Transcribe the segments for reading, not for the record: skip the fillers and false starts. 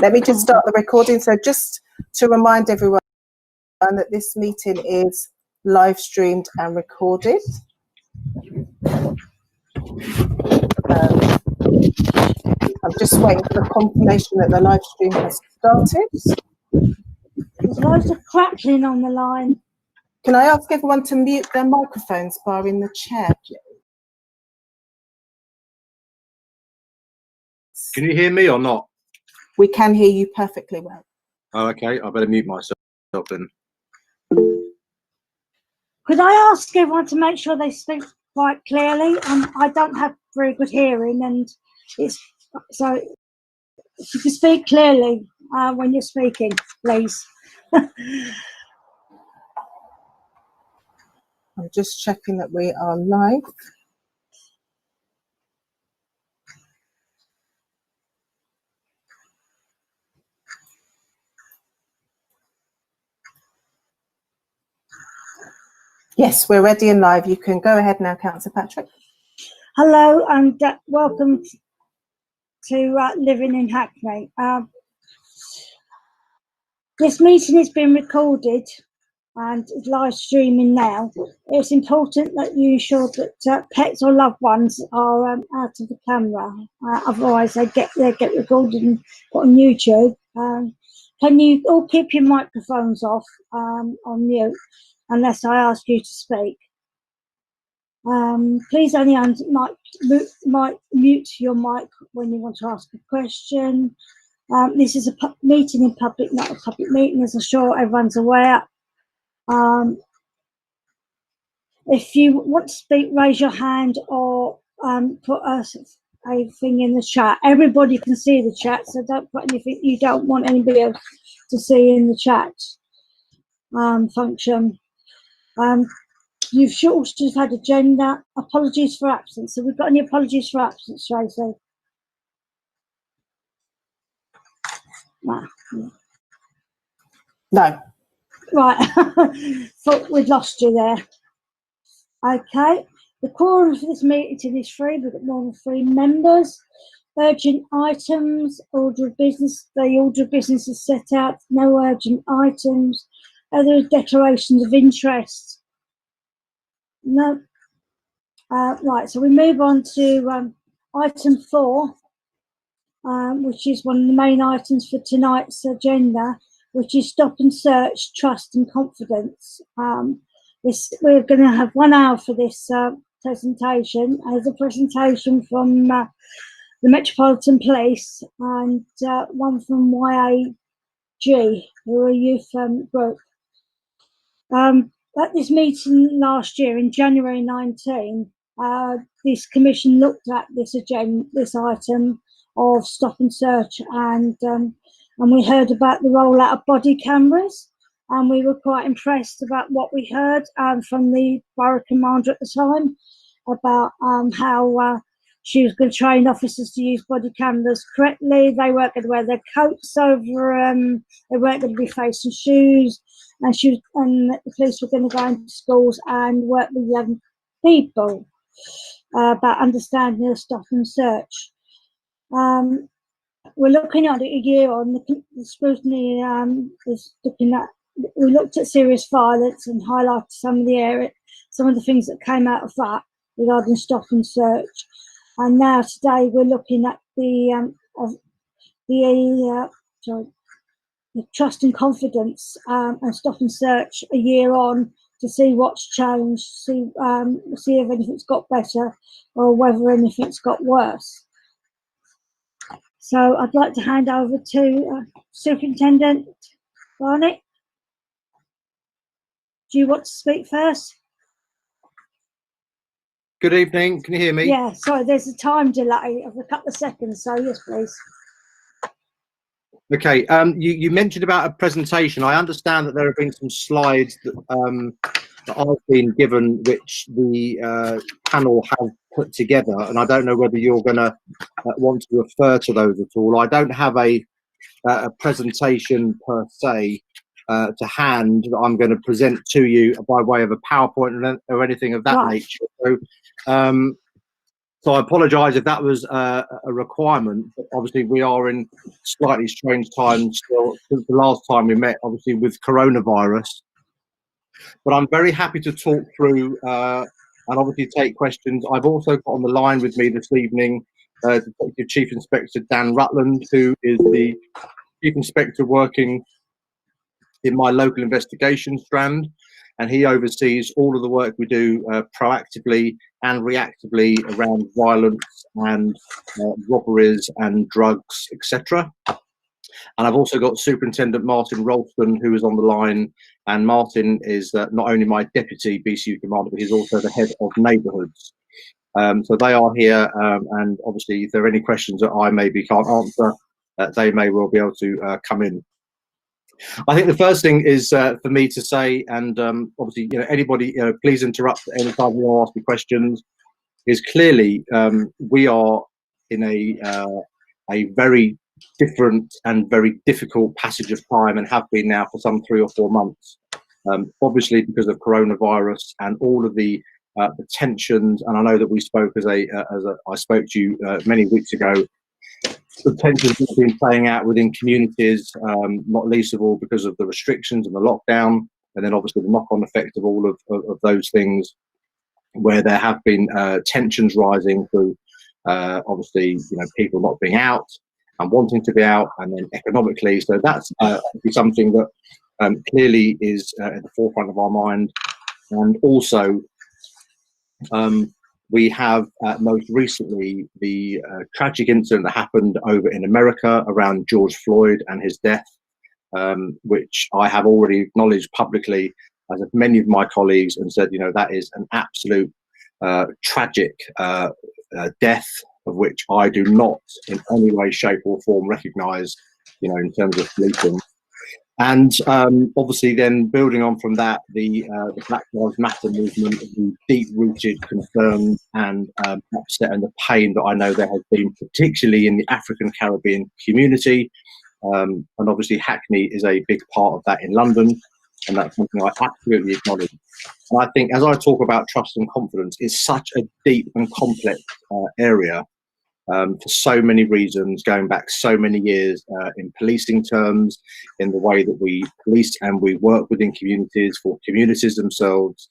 Let me just start the recording. So just to remind everyone that this meeting is live streamed and recorded. I'm just waiting for the confirmation that the live stream has started. There's loads of crackling on the line. Can I ask everyone to mute their microphones barring the chair, please? Can you hear me or not? We can hear you perfectly well. Oh, okay. I better mute myself then. Could I ask everyone to make sure they speak quite clearly? I don't have very good hearing, and it's so if you can speak clearly when you're speaking, please. I'm just checking that we are live. Yes, we're ready and live. You can go ahead now, Councillor Patrick. Hello, and welcome to Living in Hackney. This meeting has been recorded and is live streaming now. It's important that you ensure that pets or loved ones are out of the camera. Otherwise, they get recorded and put on YouTube. Can you all keep your microphones off on mute unless I ask you to speak? Please only mute your mic when you want to ask a question. This is a meeting in public, not a public meeting, as I'm sure everyone's aware. If you want to speak, raise your hand or put a thing in the chat. Everybody can see the chat, so don't put anything you don't want anybody else to see in the chat function. You've also just had agenda. Apologies for absence. So we've got any apologies for absence, Tracy? No. Right. Thought we'd lost you there. Okay. The quorum for this meeting is 3. We've got more than 3 members. Urgent items, order of business. The order of business is set out. No urgent items. Other declarations of interest. No. Right, so we move on to item 4, which is one of the main items for tonight's agenda, which is stop and search, trust and confidence. We're going to have 1 hour for this presentation. As a presentation from the Metropolitan Police and one from YAG, who are a youth group. At this meeting last year in January 19, this commission looked at this item of stop and search, and we heard about the rollout of body cameras, and we were quite impressed about what we heard from the borough commander at the time about how she was going to train officers to use body cameras correctly. They weren't going to wear their coats over they weren't going to be facing shoes, and the police were going to go into schools and work with young people about understanding the stop and search. We're looking at it a year on. The scrutiny is looking at. We looked at serious violence and highlighted some of the things that came out of that regarding stop and search. And now today we're looking at the trust and confidence and stop and search a year on to see what's changed, see if anything's got better or whether anything's got worse. So I'd like to hand over to Superintendent Barnett. Do you want to speak first? Good evening. Can you hear me? Yeah, sorry, there's a time delay of a couple of seconds, so yes, please. Okay. You mentioned about a presentation. I understand that there have been some slides that I've been given, which the panel have put together, and I don't know whether you're going to want to refer to those at all. I don't have a presentation per se to hand that I'm going to present to you by way of a PowerPoint or anything of that nature. So So I apologise if that was a requirement, but obviously we are in slightly strange times still since the last time we met, obviously with coronavirus. But I'm very happy to talk through and obviously take questions. I've also got on the line with me this evening Detective Chief Inspector Dan Rutland, who is the Chief Inspector working in my local investigation strand, and he oversees all of the work we do proactively and reactively around violence and robberies and drugs, etc. And I've also got Superintendent Martin Ralston, who is on the line, and Martin is not only my deputy BCU commander, but he's also the head of neighbourhoods. So they are here, and obviously if there are any questions that I maybe can't answer, they may well be able to come in. I think the first thing is for me to say, and obviously, anybody, please interrupt at any time you want to ask me questions, is clearly we are in a very different and very difficult passage of time, and have been now for some 3 or 4 months. Obviously because of coronavirus and all of the tensions, and I know that we spoke I spoke to you many weeks ago. The tensions that have been playing out within communities, not least of all because of the restrictions and the lockdown, and then obviously the knock-on effect of all of those things, where there have been tensions rising through obviously people not being out and wanting to be out, and then economically. So that's something that clearly is at the forefront of our mind. And also we have most recently the tragic incident that happened over in America around George Floyd and his death, which I have already acknowledged publicly, as have many of my colleagues, and said, that is an absolute tragic death, of which I do not in any way, shape or form recognise, in terms of policing. And obviously then building on from that, the Black Lives Matter movement, the deep-rooted concern and upset and the pain that I know there has been, particularly in the African Caribbean community. And obviously Hackney is a big part of that in London, and that's something I absolutely acknowledge. And I think as I talk about trust and confidence, it's such a deep and complex area. For so many reasons, going back so many years in policing terms, in the way that we police and we work within communities for communities themselves.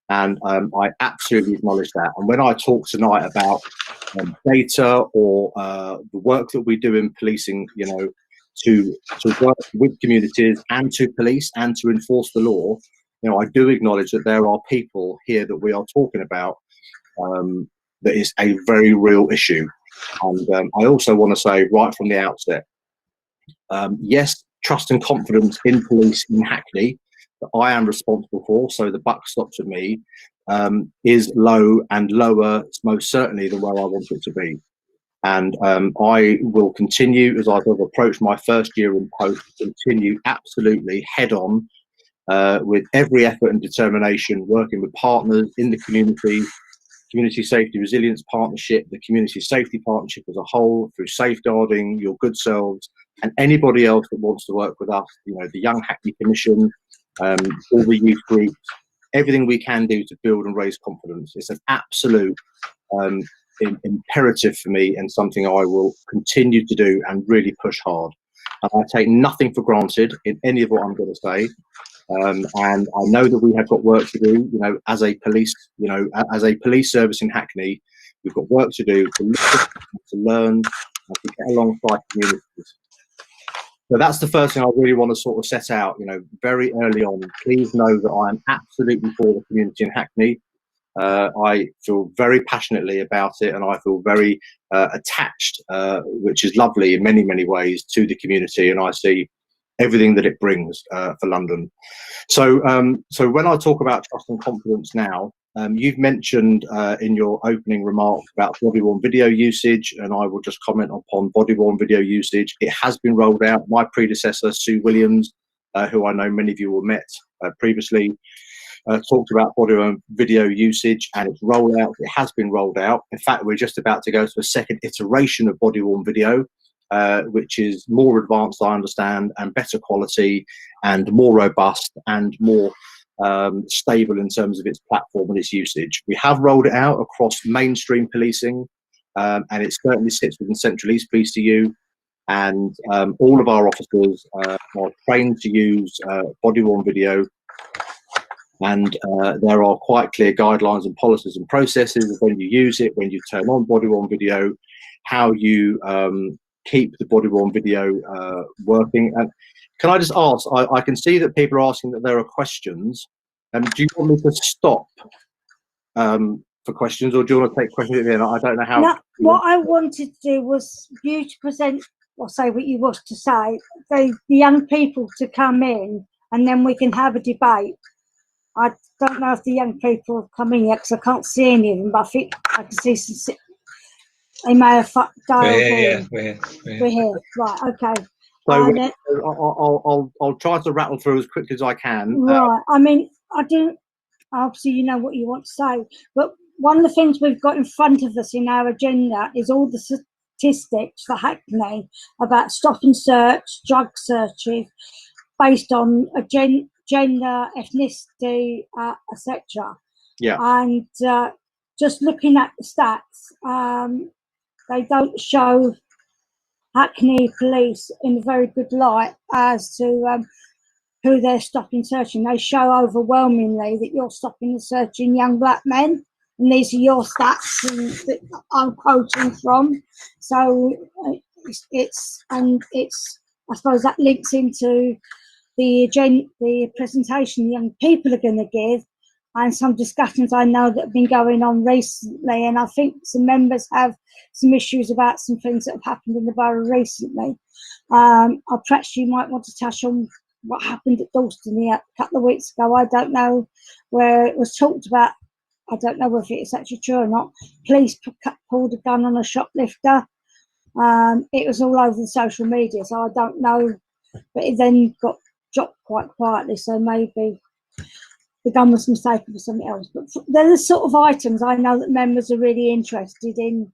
And I absolutely acknowledge that. And when I talk tonight about data or the work that we do in policing, to work with communities and to police and to enforce the law, I do acknowledge that there are people here that we are talking about that is a very real issue. And I also want to say right from the outset, yes, trust and confidence in police in Hackney that I am responsible for, so the buck stops at me, is low and lower, most certainly, than where I want it to be. And I will continue, as I've approached my first year in post, continue absolutely head on with every effort and determination, working with partners in the community, Community Safety Resilience Partnership, the Community Safety Partnership as a whole, through safeguarding, your good selves, and anybody else that wants to work with us, the Young Hackney Commission, all the youth groups, everything we can do to build and raise confidence. It's an absolute imperative for me, and something I will continue to do and really push hard. And I take nothing for granted in any of what I'm going to say. And I know that we have got work to do, as a police, as a police service in Hackney, we've got work to do to listen, to learn, and to get alongside communities. So that's the first thing I really want to sort of set out, very early on. Please know that I am absolutely for the community in Hackney. I feel very passionately about it, and I feel very attached, which is lovely in many, many ways, to the community, and I see everything that it brings for London. So when I talk about trust and confidence now, you've mentioned in your opening remarks about body-worn video usage, and I will just comment upon body-worn video usage. It has been rolled out. My predecessor, Sue Williams, who I know many of you will met previously, talked about body-worn video usage and its rollout. It has been rolled out. In fact, we're just about to go to a second iteration of body-worn video, which is more advanced, I understand, and better quality and more robust and more stable in terms of its platform and its usage. We have rolled it out across mainstream policing, and it certainly sits within Central East PCU. And all of our officers are trained to use body-worn video, and there are quite clear guidelines and policies and processes of when you use it, when you turn on body-worn video, how you keep the body-worn video working. And can I just ask, I can see that people are asking that there are questions. Do you want me to stop for questions, or do you want to take questions at the end? I don't know how. No, what I wanted to do was you to present or say what you was to say, the young people to come in, and then we can have a debate. I don't know if the young people have come in yet because I can't see any of them, but I think I can see some. They may have dialed in. We're here. Right, okay. So I'll try to rattle through as quickly as I can. Right. I mean, I do. Obviously, you know what you want to say, but one of the things we've got in front of us in our agenda is all the statistics for Hackney about stop and search, drug searches, based on a gender, ethnicity, etc. Yeah. And just looking at the stats, they don't show Hackney police in a very good light as to who they're stopping searching. They show overwhelmingly that you're stopping and searching young black men, and these are your stats that I'm quoting from. So it's I suppose that links into the presentation the young people are going to give, and some discussions I know that have been going on recently, and I think some members have some issues about some things that have happened in the borough recently. Perhaps you might want to touch on what happened at Dalston a couple of weeks ago. I don't know where it was talked about. I don't know if it's actually true or not. Police pulled a gun on a shoplifter. It was all over the social media, so I don't know. But it then got dropped quite quietly, so maybe the gun was mistaken for something else. But they're the sort of items I know that members are really interested in,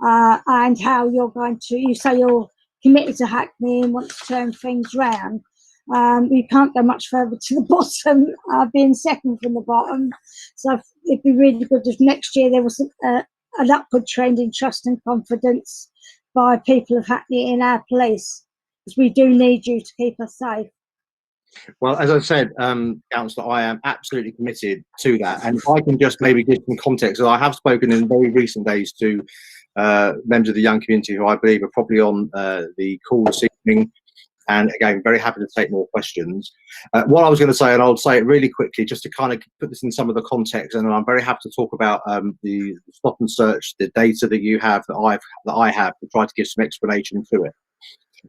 and how you're going to. You say you're committed to Hackney and want to turn things round. You can't go much further to the bottom, being second from the bottom. So it'd be really good if next year there was an upward trend in trust and confidence by people of Hackney in our police, because we do need you to keep us safe. Well, as I said, Councillor, I am absolutely committed to that. And if I can just maybe give some context, so I have spoken in very recent days to members of the young community who I believe are probably on the call this evening. And again, very happy to take more questions. What I was going to say, and I'll say it really quickly, just to kind of put this in some of the context, and I'm very happy to talk about the stop and search, the data that you have, that I have, to try to give some explanation to it.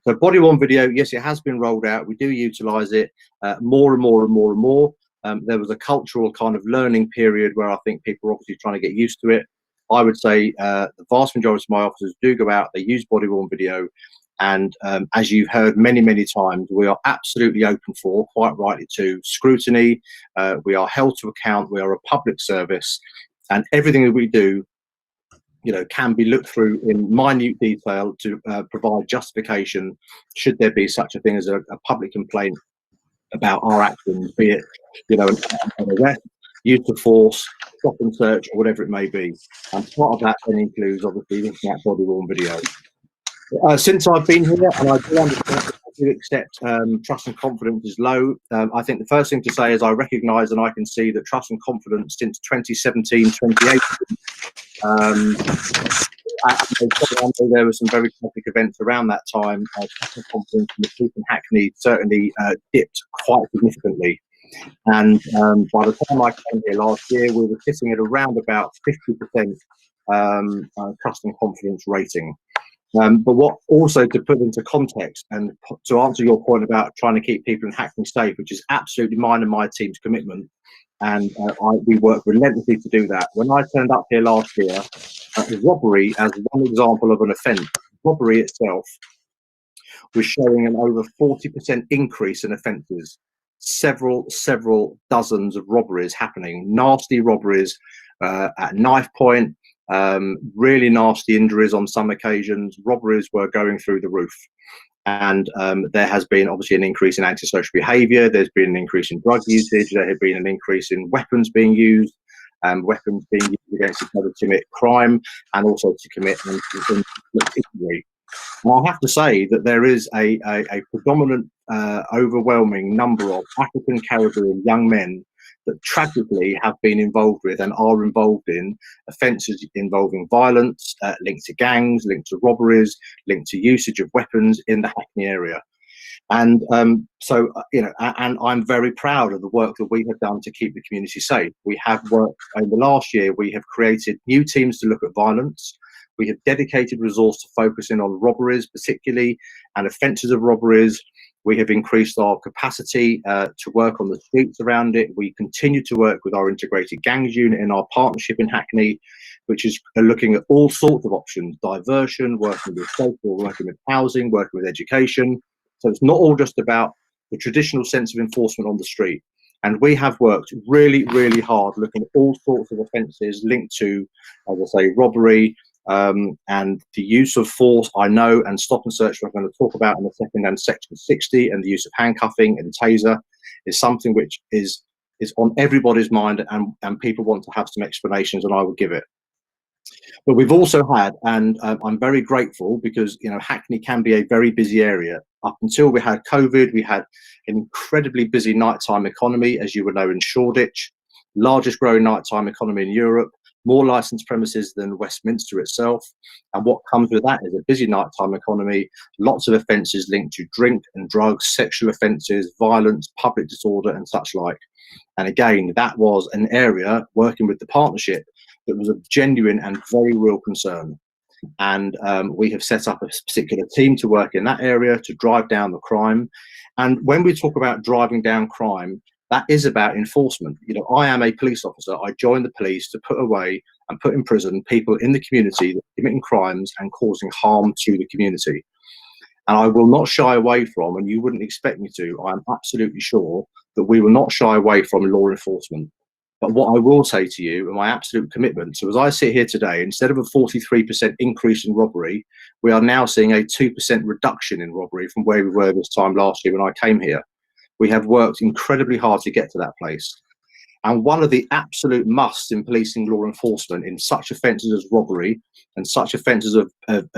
So body-worn video, yes, it has been rolled out. We do utilise it more and more and more and more. There was a cultural kind of learning period where I think people are obviously trying to get used to it. I would say the vast majority of my officers do go out, they use body-worn video. And as you've heard many, many times, we are absolutely open for, quite rightly, to scrutiny. We are held to account. We are a public service, and everything that we do, you know, can be looked through in minute detail to provide justification should there be such a thing as a public complaint about our actions, be it, you know, an arrest, use of force, stop and search, or whatever it may be. And part of that then includes obviously looking at body-worn video. Since I've been here, and I do understand that I do accept trust and confidence is low, I think the first thing to say is I recognise and I can see that trust and confidence since 2017, 2018, there were some very topic events around that time. Trust and confidence in the police in Hackney certainly dipped quite significantly. And by the time I came here last year, we were sitting at around about 50% trust and confidence rating. But what also, to put into context and to answer your point about trying to keep people in Hackney safe, which is absolutely mine and my team's commitment, and we work relentlessly to do that. When I turned up here last year, robbery, as one example of an offence, robbery itself was showing an over 40% increase in offences. Several dozens of robberies happening, nasty robberies at knife point. Really nasty injuries on some occasions. Robberies were going through the roof, and there has been obviously an increase in antisocial behaviour. There's been an increase in drug usage. There has been an increase in weapons being used. weapons being used against each other to commit crime and also to commit injury. And I have to say that there is a predominant, overwhelming number of African Caribbean young men that tragically have been involved with and are involved in offences involving violence, linked to gangs, linked to robberies, linked to usage of weapons in the Hackney area. And so, you know, and I'm very proud of the work that we have done to keep the community safe. We have worked over the last year, we have created new teams to look at violence. We have dedicated resource to focusing on robberies, particularly, and offences of robberies. We have increased our capacity to work on the streets around it. We continue to work with our integrated gangs unit in our partnership in Hackney, which is looking at all sorts of options: diversion, working with social, working with housing, working with education. So it's not all just about the traditional sense of enforcement on the street. And we have worked really, really hard looking at all sorts of offences linked to, as I say, robbery, and the use of force, I know, and stop and search, we're going to talk about in a second, and section 60, and the use of handcuffing and taser is something which is on everybody's mind, and people want to have some explanations, and I will give it. But we've also had, and I'm very grateful, because, you know, Hackney can be a very busy area. Up until we had COVID, we had an incredibly busy nighttime economy, as you would know, in Shoreditch, largest growing nighttime economy in Europe, more licensed premises than Westminster itself. And what comes with that is a busy nighttime economy, lots of offences linked to drink and drugs, sexual offences, violence, public disorder, and such like. And again, that was an area, working with the partnership, that was of genuine and very real concern. And we have set up a particular team to work in that area to drive down the crime. And when we talk about driving down crime, that is about enforcement. You know, I am a police officer. I joined the police to put away and put in prison people in the community that are committing crimes and causing harm to the community. And I will not shy away from, and you wouldn't expect me to, I'm absolutely sure that we will not shy away from law enforcement. But what I will say to you, and my absolute commitment, so as I sit here today, instead of a 43% increase in robbery, we are now seeing a 2% reduction in robbery from where we were this time last year when I came here. We have worked incredibly hard to get to that place. And one of the absolute musts in policing law enforcement in such offences as robbery and such offences of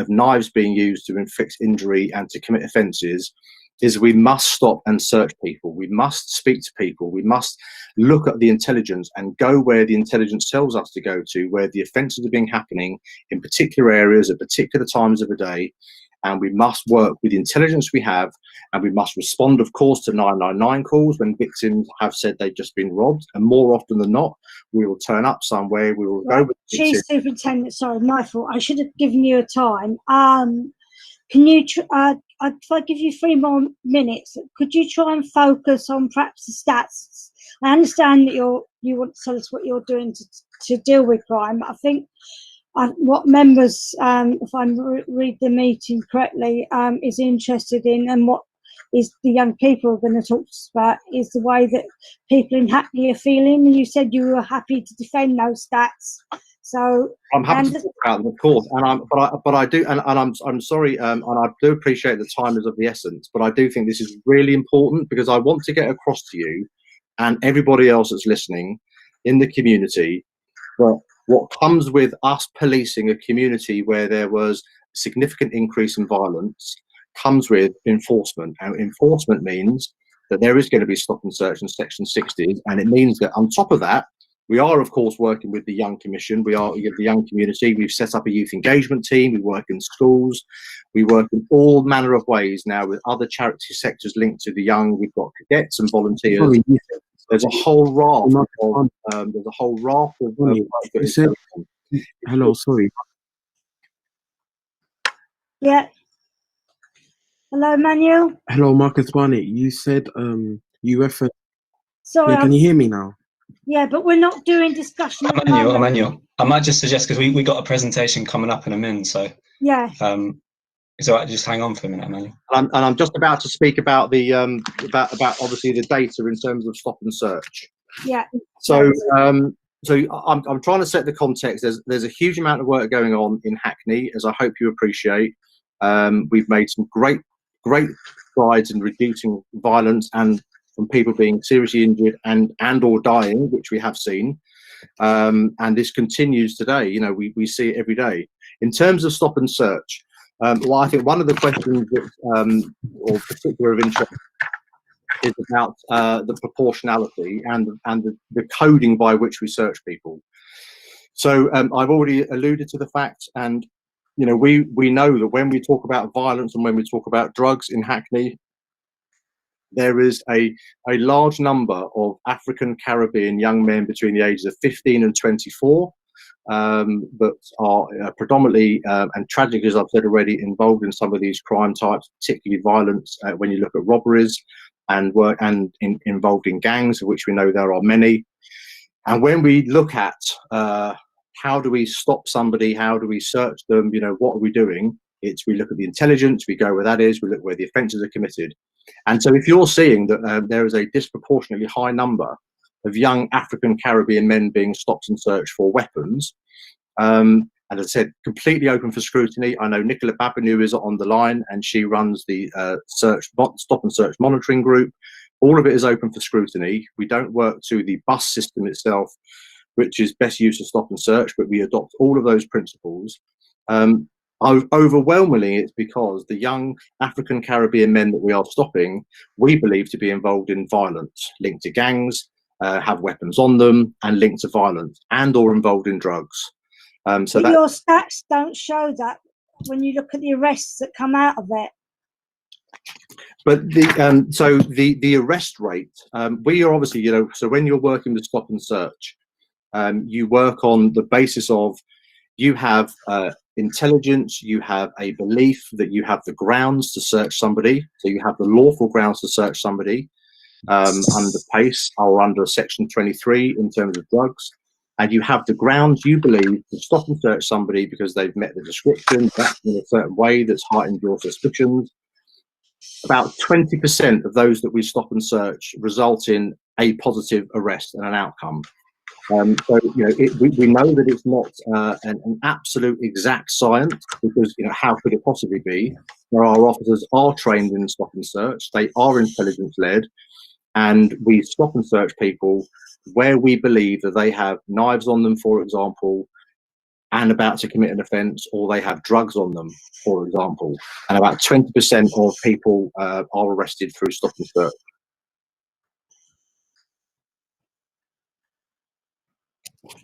knives being used to inflict injury and to commit offences is we must stop and search people. We must speak to people. We must look at the intelligence and go where the intelligence tells us to go to, where the offences are being happening in particular areas at particular times of the day. And we must work with the intelligence we have, and we must respond, of course, to 999 calls when victims have said they've just been robbed. And more often than not, we will turn up somewhere, we will go with the Chief Superintendent, sorry, my fault. I should have given you a time. Can you, if I give you 3 more minutes, could you try and focus on perhaps the stats? I understand that you want to tell us what you're doing to deal with crime. I think what members, if I read the meeting correctly, is interested in, and what is the young people are going to talk to us about, is the way that people in Hackney are feeling. And you said you were happy to defend those stats. So I'm happy to talk about them, of course, but I do, and I'm sorry, and I do appreciate the time is of the essence, but I do think this is really important, because I want to get across to you and everybody else that's listening in the community that what comes with us policing a community where there was a significant increase in violence comes with enforcement. And enforcement means that there is going to be stop and search in section 60, and it means that on top of that, we are, of course, working with the Young Commission. We are the young community. We've set up a youth engagement team. We work in schools. We work in all manner of ways now with other charity sectors linked to the young. We've got cadets and volunteers. Sorry, there's a whole raft of hello, sorry. Yeah. Hello, Manuel. Hello, Marcus Barnett. You said you referenced. Sorry. Yeah, can you hear me now? Yeah, but we're not doing discussion. Emmanuel, I might just suggest, because we got a presentation coming up in a minute, so yeah. It's all right, just hang on for a minute, Emmanuel. And I'm just about to speak about the about obviously the data in terms of stop and search. Yeah. So I'm trying to set the context. There's a huge amount of work going on in Hackney, as I hope you appreciate. We've made some great strides in reducing violence and from people being seriously injured and or dying, which we have seen. And this continues today. You know, we see it every day. In terms of stop and search, well, I think one of the questions that, or particular of interest, is about the proportionality and the coding by which we search people. So I've already alluded to the fact, and you know, we know that when we talk about violence and when we talk about drugs in Hackney, there is a large number of African Caribbean young men between the ages of 15 and 24 that are predominantly and tragically, as I've said already, involved in some of these crime types, particularly violence when you look at robberies and involved in gangs, of which we know there are many. And when we look at how do we stop somebody, how do we search them, you know, what are we doing? We look at the intelligence, we go where that is, we look where the offences are committed. And so if you're seeing that there is a disproportionately high number of young African Caribbean men being stopped and searched for weapons, and as I said, completely open for scrutiny. I know Nicola Babinu is on the line, and she runs the stop and search monitoring group. All of it is open for scrutiny. We don't work to the bus system itself, which is best use of stop and search, but we adopt all of those principles. Overwhelmingly, it's because the young African Caribbean men that we are stopping, we believe to be involved in violence, linked to gangs, have weapons on them, and linked to violence, and or involved in drugs. So but your stats don't show that when you look at the arrests that come out of it. But the arrest rate, we are obviously, you know, so when you're working with stop and search, you work on the basis of you have intelligence, you have a belief that you have the grounds to search somebody, so you have the lawful grounds to search somebody under PACE or under Section 23 in terms of drugs, and you have the grounds you believe to stop and search somebody because they've met the description, that's in a certain way that's heightened your suspicions. About 20% of those that we stop and search result in a positive arrest and an outcome. So you know, we know that it's not an absolute exact science, because you know, how could it possibly be? Our officers are trained in stop and search, they are intelligence led, and we stop and search people where we believe that they have knives on them, for example, and about to commit an offence, or they have drugs on them, for example. And about 20% of people are arrested through stop and search.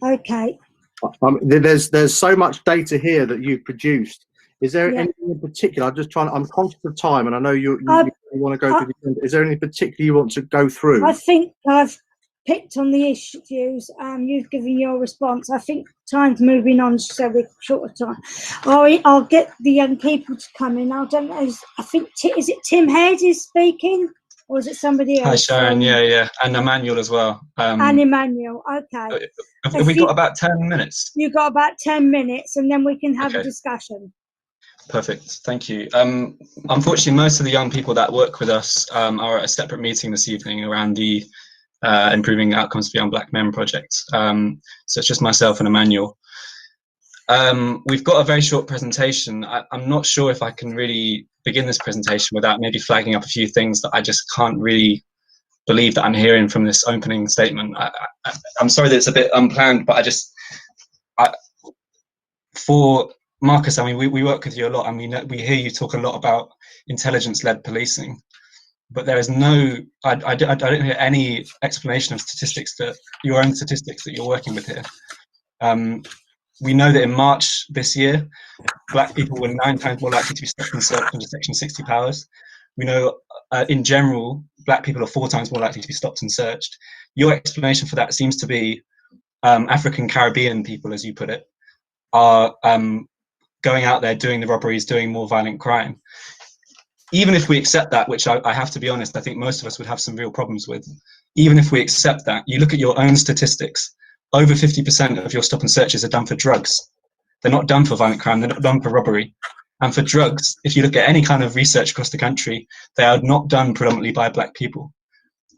Okay. There's so much data here that you've produced. Is there anything in particular? I'm conscious of time, and I know you want to go through the. Is there anything particular you want to go through? I think I've picked on the issues. You've given your response. I think time's moving on, so we're short of time. I'll get the young people to come in. I don't know. I think is it Tim Head is speaking, or is it somebody else? Hi Sharon, yeah, and Emmanuel as well. And Emmanuel. Okay. Have we got about 10 minutes? You've got about 10 minutes, and then we can have a discussion. Perfect, thank you. Unfortunately, most of the young people that work with us are at a separate meeting this evening around the Improving Outcomes for Young Black Men project. So it's just myself and Emmanuel. We've got a very short presentation. I'm not sure if I can really begin this presentation without maybe flagging up a few things that I just can't really believe that I'm hearing from this opening statement. I'm sorry that it's a bit unplanned, but for Marcus, I mean, we work with you a lot, and we hear you talk a lot about intelligence-led policing, but there is I don't hear any explanation of statistics, that your own statistics that you're working with here. We know that in March this year, Black people were 9 times more likely to be stopped and searched under Section 60 powers. We know, in general, Black people are 4 times more likely to be stopped and searched. Your explanation for that seems to be African Caribbean people, as you put it, are going out there doing the robberies, doing more violent crime. Even if we accept that, which I have to be honest, I think most of us would have some real problems with. Even if we accept that, you look at your own statistics, over 50% of your stop and searches are done for drugs. They're not done for violent crime, they're not done for robbery. And for drugs, if you look at any kind of research across the country, they are not done predominantly by Black people.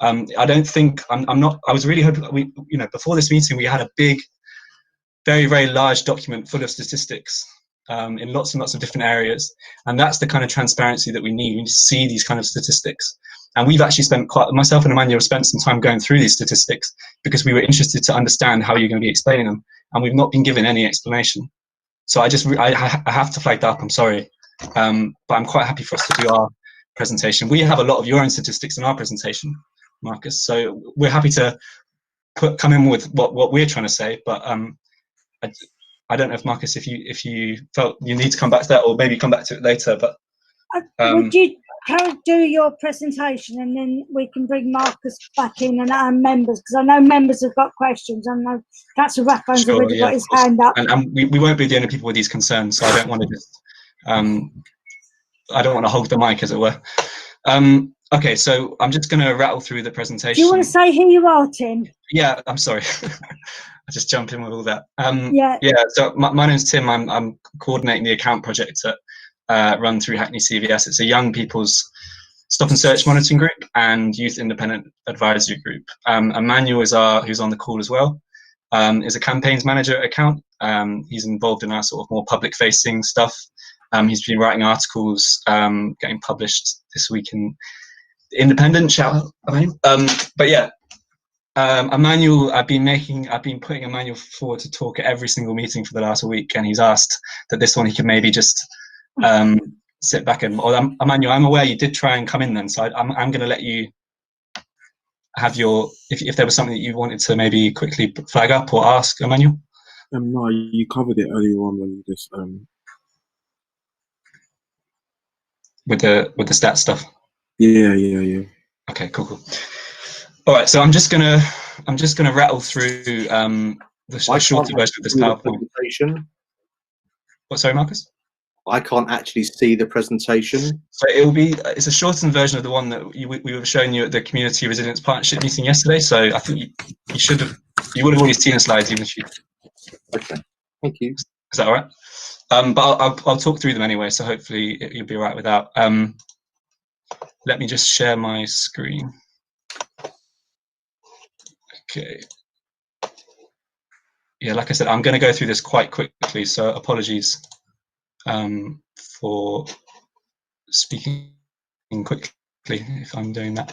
I don't think, I was really hoping, before this meeting, we had a big, very, very large document full of statistics in lots and lots of different areas. And that's the kind of transparency that we need. We need to see these kind of statistics. And we've actually spent myself and Emmanuel spent some time going through these statistics because we were interested to understand how you're going to be explaining them, and we've not been given any explanation. So I have to flag that up. I'm sorry, but I'm quite happy for us to do our presentation. We have a lot of your own statistics in our presentation, Marcus. So we're happy to come in with what we're trying to say. But I don't know if Marcus, if you felt you need to come back to that, or maybe come back to it later. But would you do your presentation, and then we can bring Marcus back in and our members, because I know members have got questions. I know Councillor Rathbone's already got his hand up. And we won't be the only people with these concerns, so I don't want to just I don't want to hog the mic, as it were. Okay, so I'm just going to rattle through the presentation. Do you want to say who you are, Tim? Yeah, I'm sorry. I just jump in with all that. Yeah. So my name's Tim. I'm coordinating the account project at run through Hackney CVS. It's a young people's stop and search monitoring group and youth independent advisory group. Emmanuel is who's on the call as well. Is a campaigns manager at account. He's involved in our sort of more public facing stuff. He's been writing articles, getting published this week in The Independent. Shout out, Emmanuel. But yeah, Emmanuel, I've been putting Emmanuel forward to talk at every single meeting for the last week, and he's asked that this one he could maybe just sit back and. Emmanuel, I'm aware you did try and come in then, so I'm going to let you have your if there was something that you wanted to maybe quickly flag up or ask, Emmanuel. No, you covered it earlier on when you just with the stats stuff. Yeah. Okay, cool. All right, so I'm just gonna rattle through the shorter version of this PowerPoint. What? Sorry, Marcus? I can't actually see the presentation. So it's a shortened version of the one that we were showing you at the Community Resilience Partnership meeting yesterday. So I think you would have already seen the slides, even if you. Okay, thank you. Is that all right? But I'll talk through them anyway, so hopefully you'll be all right with that. Let me just share my screen. Okay. Yeah, like I said, I'm going to go through this quite quickly, so apologies for speaking quickly if I'm doing that.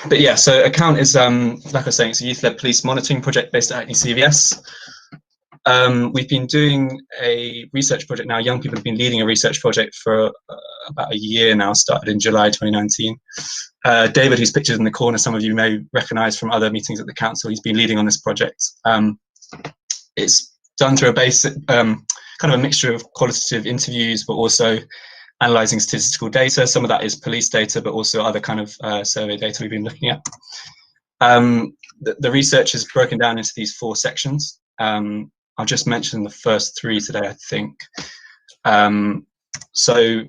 But yeah, so account is, like I was saying, it's a youth-led police monitoring project based at Hackney CVS. We've been doing a research project now. Young people have been leading a research project for about a year now, started in July 2019. David, who's pictured in the corner, some of you may recognise from other meetings at the council, he's been leading on this project. It's done through a basic, kind of a mixture of qualitative interviews, but also analysing statistical data. Some of that is police data, but also other kind of survey data we've been looking at. The research is broken down into these 4 sections. I'll just mention the first 3 today, I think. So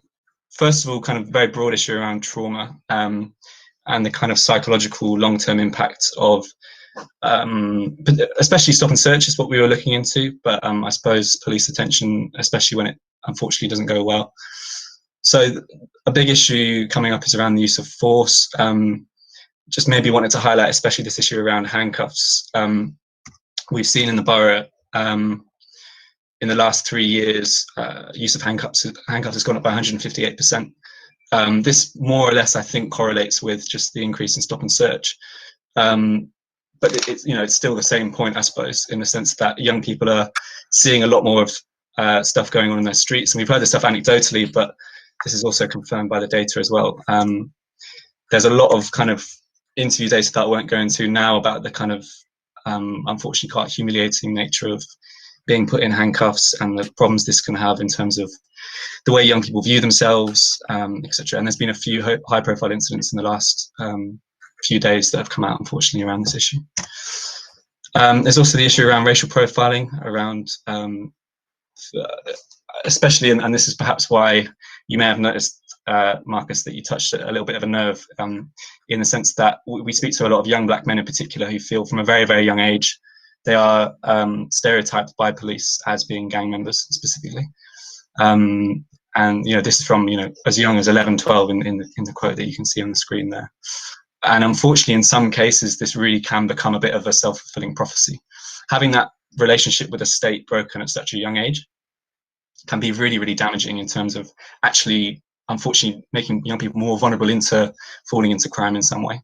first of all, kind of very broad issue around trauma and the kind of psychological long-term impact of, especially stop and search is what we were looking into, but I suppose police attention, especially when it unfortunately doesn't go well. So a big issue coming up is around the use of force. Just maybe wanted to highlight especially this issue around handcuffs. We've seen in the borough in the last 3 years, use of handcuffs has gone up by 158%. This more or less, I think, correlates with just the increase in stop and search. But it's still the same point, I suppose, in the sense that young people are seeing a lot more of stuff going on in their streets, and we've heard this stuff anecdotally, but this is also confirmed by the data as well. There's a lot of kind of interview data that I won't go into now about the kind of unfortunately quite humiliating nature of being put in handcuffs and the problems this can have in terms of the way young people view themselves, etc. And there's been a few high-profile incidents in the last few days that have come out, unfortunately, around this issue. There's also the issue around racial profiling, around especially, and this is perhaps why you may have noticed, Marcus, that you touched a little bit of a nerve, in the sense that we speak to a lot of young black men in particular who feel from a very, very young age they are stereotyped by police as being gang members specifically. And this is from as young as 11, 12 in the quote that you can see on the screen there. And unfortunately, in some cases, this really can become a bit of a self-fulfilling prophecy. Having that relationship with the state broken at such a young age can be really, really damaging in terms of actually unfortunately making young people more vulnerable into falling into crime in some way.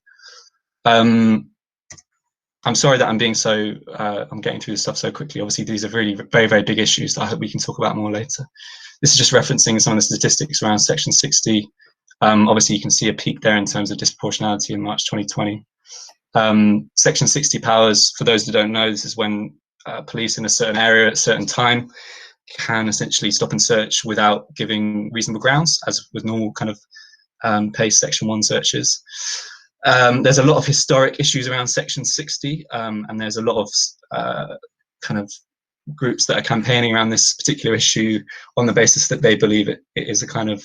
I'm sorry that I'm being so, I'm getting through this stuff so quickly. Obviously, these are really very, very big issues that I hope we can talk about more later. This is just referencing some of the statistics around Section 60. Obviously, you can see a peak there in terms of disproportionality in March 2020. Section 60 powers, for those that don't know, this is when police in a certain area at a certain time can essentially stop and search without giving reasonable grounds, as with normal kind of PACE Section 1 searches. There's a lot of historic issues around Section 60, and there's a lot of kind of groups that are campaigning around this particular issue on the basis that they believe it is a kind of,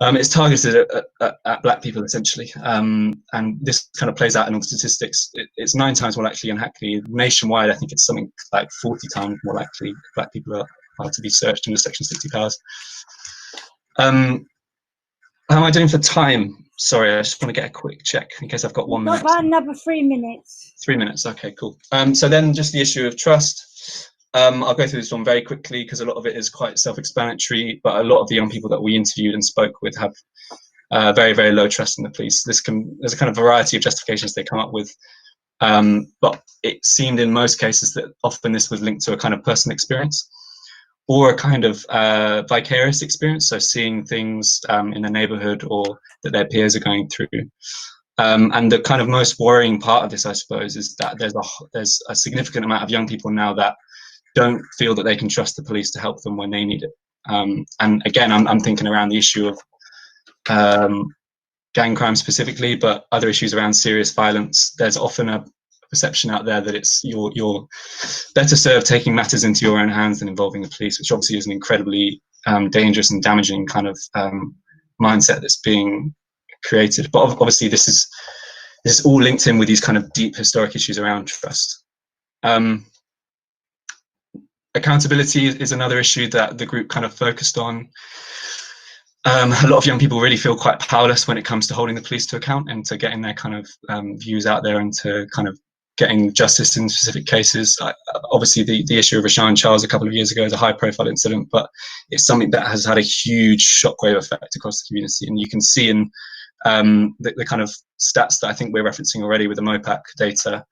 it's targeted at black people essentially, and this kind of plays out in all the statistics. It's 9 times more likely in Hackney. Nationwide, I think it's something like 40 times more likely black people are to be searched under Section 60 powers. How am I doing for time? Sorry, I just want to get a quick check in case I've got 1 minute. About another 3 minutes. 3 minutes, okay, cool. So then just the issue of trust. I'll go through this one very quickly because a lot of it is quite self-explanatory, but a lot of the young people that we interviewed and spoke with have very, very low trust in the police. There's a kind of variety of justifications they come up with, but it seemed in most cases that often this was linked to a kind of personal experience or a kind of vicarious experience, so seeing things in the neighborhood or that their peers are going through. And the kind of most worrying part of this, I suppose, is that there's a significant amount of young people now that don't feel that they can trust the police to help them when they need it. And again, I'm thinking around the issue of gang crime specifically, but other issues around serious violence. There's often a perception out there that it's you're better served taking matters into your own hands than involving the police, which obviously is an incredibly dangerous and damaging kind of mindset that's being created. But obviously this is all linked in with these kind of deep historic issues around trust. Accountability is another issue that the group kind of focused on. A lot of young people really feel quite powerless when it comes to holding the police to account and to getting their kind of views out there and to kind of getting justice in specific cases. Obviously, the issue of Rashawn Charles a couple of years ago is a high-profile incident, but it's something that has had a huge shockwave effect across the community. And you can see in the kind of stats that I think we're referencing already with the MOPAC data,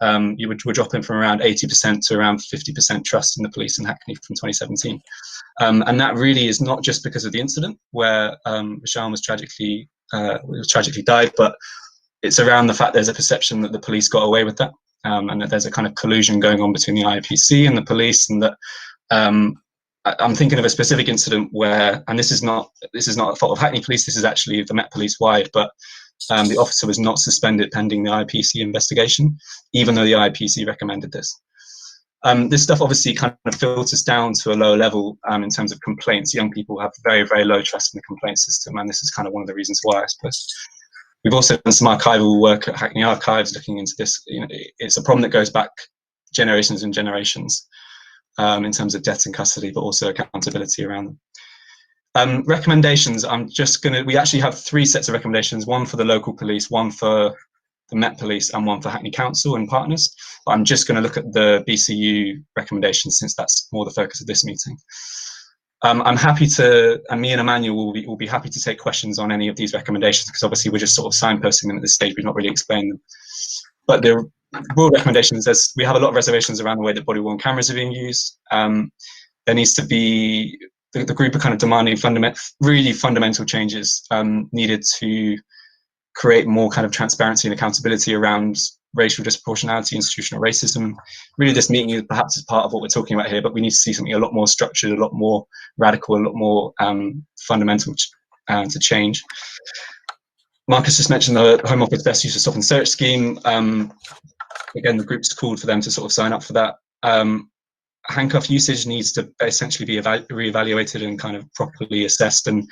we're dropping from around 80% to around 50% trust in the police in Hackney from 2017. And that really is not just because of the incident where Rashawn was tragically died, but it's around the fact there's a perception that the police got away with that, and that there's a kind of collusion going on between the IPC and the police, and that I'm thinking of a specific incident where, and this is not a fault of Hackney Police, this is actually the Met Police wide, but the officer was not suspended pending the IPC investigation, even though the IPC recommended this. This stuff obviously kind of filters down to a lower level in terms of complaints. Young people have very, very low trust in the complaint system, and this is kind of one of the reasons why, I suppose. We've also done some archival work at Hackney Archives looking into this. You know, it's a problem that goes back generations and generations in terms of deaths in custody, but also accountability around them. Recommendations, we actually have 3 sets of recommendations, one for the local police, one for the Met Police, and one for Hackney Council and partners. But I'm just going to look at the BCU recommendations since that's more the focus of this meeting. I'm happy to, and me and Emmanuel will be happy to take questions on any of these recommendations, because obviously we're just sort of signposting them at this stage, we've not really explained them. But the broad recommendations, we have a lot of reservations around the way that body-worn cameras are being used. There needs to be, the group are kind of demanding really fundamental changes needed to create more kind of transparency and accountability around racial disproportionality, institutional racism. Really, this meeting is perhaps as part of what we're talking about here, but we need to see something a lot more structured, a lot more radical, a lot more fundamental to change. Marcus just mentioned the Home Office Best Use of Stop and Search scheme. Again, the group's called for them to sort of sign up for that. Handcuff usage needs to essentially be reevaluated and kind of properly assessed. And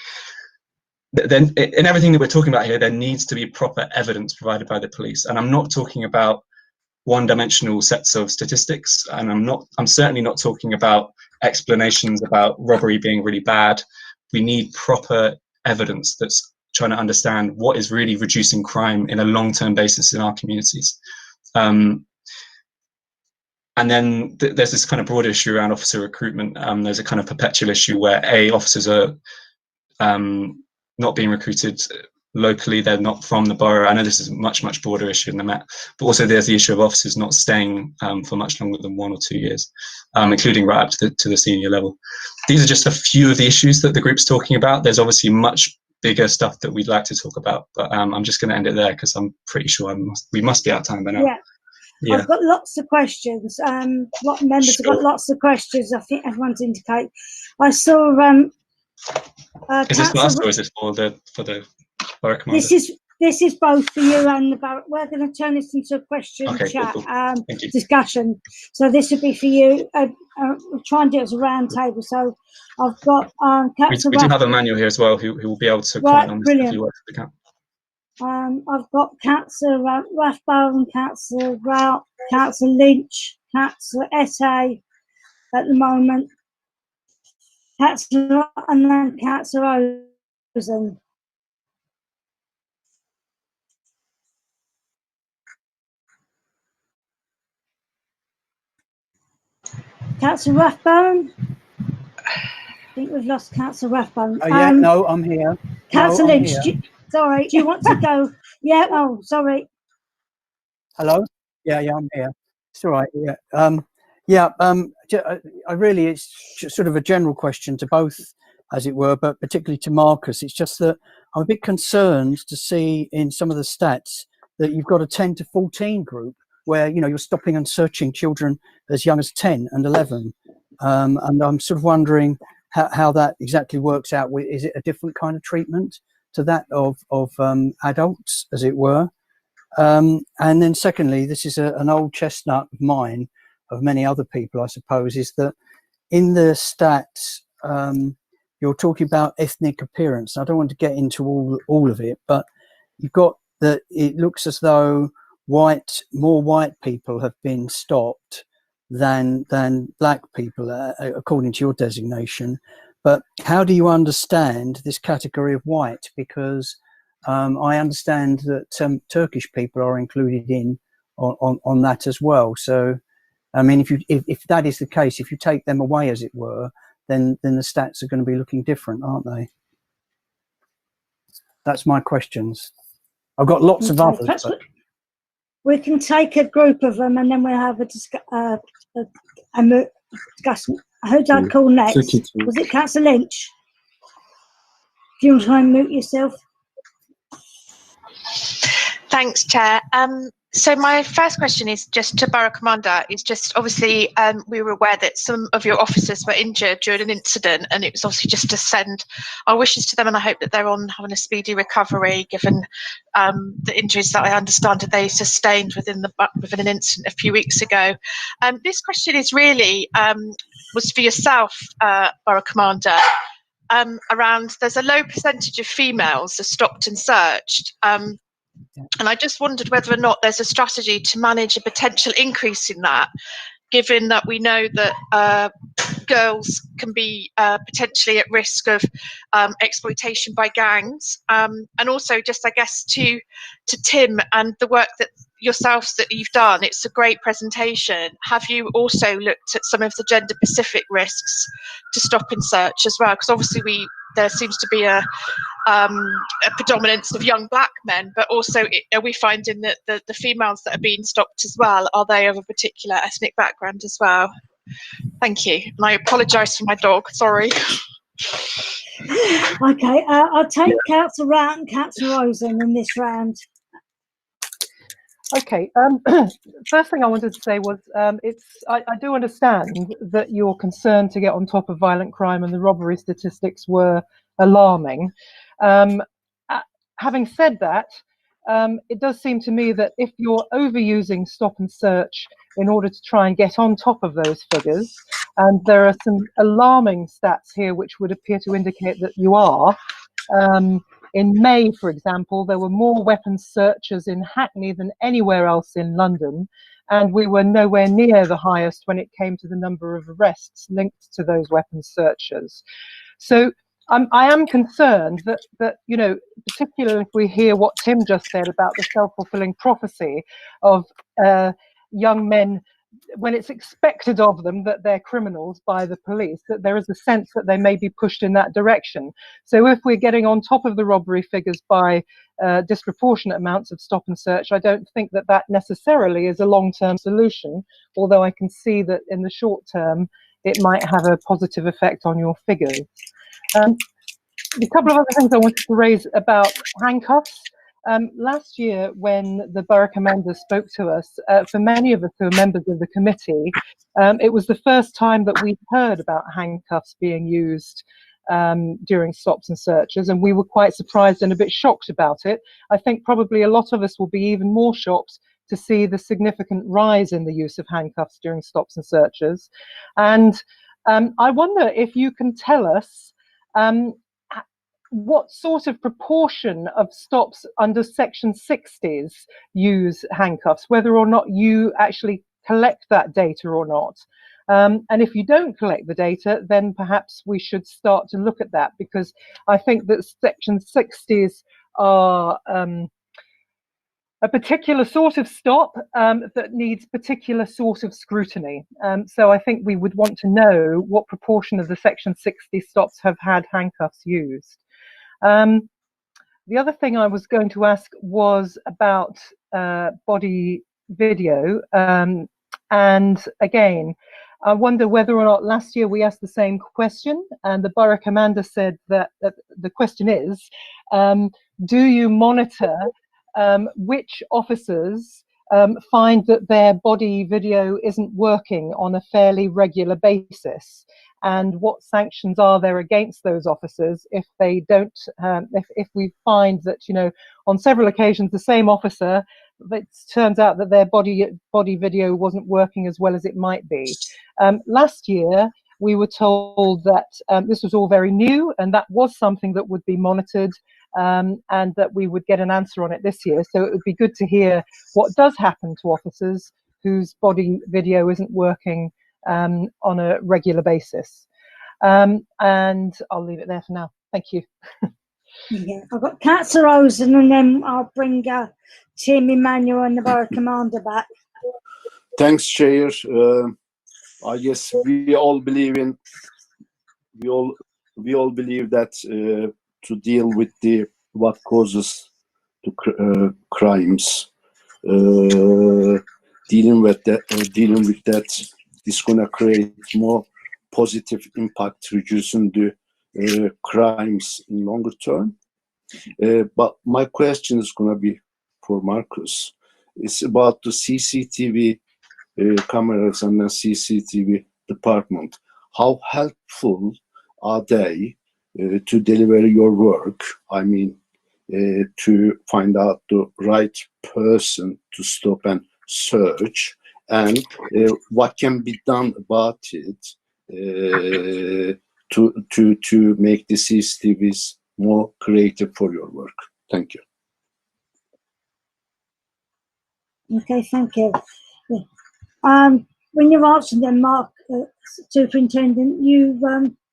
then in everything that we're talking about here, there needs to be proper evidence provided by the police. And I'm not talking about one-dimensional sets of statistics, and I'm certainly not talking about explanations about robbery being really bad. We need proper evidence that's trying to understand what is really reducing crime in a long-term basis in our communities. And then there's this kind of broader issue around officer recruitment. There's a kind of perpetual issue where officers are not being recruited locally. They're not from the borough. I know this is a much broader issue than the Met, but also there's the issue of officers not staying for much longer than 1 or 2 years, including right up to the senior level. These are just a few of the issues that the group's talking about. There's obviously much bigger stuff that we'd like to talk about, but I'm just going to end it there because I'm pretty sure we must be out of time by now. Yeah. I've got lots of questions. What members have got lots of questions. I think everyone's indicated. I saw. Is this for us or is this for the borough commander? This is both for you and the borough. We're going to turn this into a question chat discussion. So this would be for you. We'll try and do it as a round table. So I've got we do have a manual here as well who will be able to comment on this if you work for the camp. I've got Councillor Rathbone, Councillor Rout, Councillor Lynch, Councillor Essay at the moment, Councillor and then Councillor Rosen. Councillor Rathbone. I think we've lost Councillor Rathbone. Oh yeah, no, I'm here. Councillor Lynch, sorry, do you want to go? Yeah, oh, sorry. Hello? Yeah, I'm here. It's all right, I really, it's just sort of a general question to both, as it were, but particularly to Marcus. It's just that I'm a bit concerned to see in some of the stats that you've got a 10 to 14 group where, you know, you're stopping and searching children as young as 10 and 11. And I'm sort of wondering how that exactly works out. Is it a different kind of treatment to that of adults, as it were? And then secondly, this is an old chestnut of mine, of many other people, I suppose, is that in the stats, you're talking about ethnic appearance. I don't want to get into all of it, but you've got that it looks as though more white people have been stopped than black people, according to your designation. But how do you understand this category of white? Because I understand that Turkish people are included in on that as well. So, I mean, if that is the case, if you take them away, as it were, then the stats are going to be looking different, aren't they? That's my questions. I've got lots of others. But we can take a group of them and then we'll have a discussion. Who did I call next? Was it Councillor Lynch? Do you want to try and mute yourself? Thanks, Chair. So my first question is just to Borough Commander. Is just obviously we were aware that some of your officers were injured during an incident, and it was obviously just to send our wishes to them, and I hope that they're having a speedy recovery, given the injuries that I understand that they sustained within an incident a few weeks ago. This question is really was for yourself, Borough Commander. Around there's a low percentage of females are stopped and searched. And I just wondered whether or not there's a strategy to manage a potential increase in that, given that we know that girls can be potentially at risk of exploitation by gangs. And also just, I guess, to Tim and the work that yourselves that you've done, it's a great presentation. Have you also looked at some of the gender specific risks to stop and search as well? Because obviously there seems to be a predominance of young black men, but also are we finding that the females that are being stopped as well, are they of a particular ethnic background as well? Thank you. And I apologise for my dog, sorry. Okay, I'll take Councillor Rout and Councillor Rosen in this round. Okay, first thing I wanted to say was I do understand that you're concerned to get on top of violent crime, and the robbery statistics were alarming. Having said that, it does seem to me that if you're overusing stop and search in order to try and get on top of those figures, and there are some alarming stats here which would appear to indicate that you are. In May, for example, there were more weapons searches in Hackney than anywhere else in London, and we were nowhere near the highest when it came to the number of arrests linked to those weapons searches. So I am concerned that, you know, particularly if we hear what Tim just said about the self-fulfilling prophecy of young men when it's expected of them that they're criminals by the police, that there is a sense that they may be pushed in that direction. So if we're getting on top of the robbery figures by disproportionate amounts of stop and search, I don't think that that necessarily is a long-term solution, although I can see that in the short term it might have a positive effect on your figures. A couple of other things I wanted to raise about handcuffs. Last year, when the Borough Commander spoke to us, for many of us who are members of the committee, it was the first time that we heard about handcuffs being used during stops and searches, and we were quite surprised and a bit shocked about it. I think probably a lot of us will be even more shocked to see the significant rise in the use of handcuffs during stops and searches. And I wonder if you can tell us what sort of proportion of stops under Section 60s use handcuffs, whether or not you actually collect that data or not. And if you don't collect the data, then perhaps we should start to look at that, because I think that Section 60s are a particular sort of stop that needs particular sort of scrutiny. So I think we would want to know what proportion of the Section 60 stops have had handcuffs used. The other thing I was going to ask was about body video. And again, I wonder whether or not last year we asked the same question, and the Borough Commander said that the question is, do you monitor which officers find that their body video isn't working on a fairly regular basis? And what sanctions are there against those officers if they don't, if we find that, you know, on several occasions the same officer, it turns out that their body video wasn't working as well as it might be. Last year we were told that this was all very new and that was something that would be monitored, and that we would get an answer on it this year. So it would be good to hear what does happen to officers whose body video isn't working on a regular basis. And I'll leave it there for now. Thank you. Yeah, I've got Councillor Rosen, and then I'll bring Tim Emmanuel and the Borough Commander back. Thanks, Chair. I guess we all believe that to deal with what causes the crimes, dealing with that is gonna create more positive impact, reducing the crimes in longer term. But my question is gonna be for Marcus. It's about the CCTV cameras and the CCTV department. How helpful are they to deliver your work? I mean, to find out the right person to stop and search, and what can be done about it to make the CCTVs more creative for your work. Thank you. Okay, thank you. Yeah. When you're answering them, Mark, Superintendent, you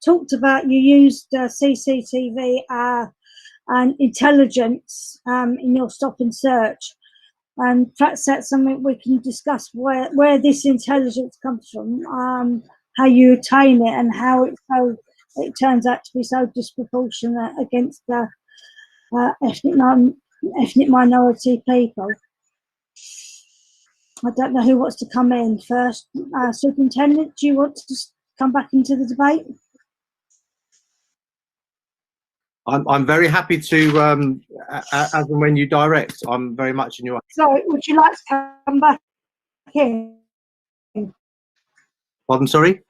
talked about you used CCTV and intelligence in your stop and search, and perhaps that's something we can discuss, where this intelligence comes from, how you attain it, and how it turns out to be so disproportionate against ethnic minority people. I don't know who wants to come in first. Superintendent, do you want to come back into the debate? I'm very happy to, as and when you direct. I'm very much in your. So, would you like to come back in? Pardon, sorry.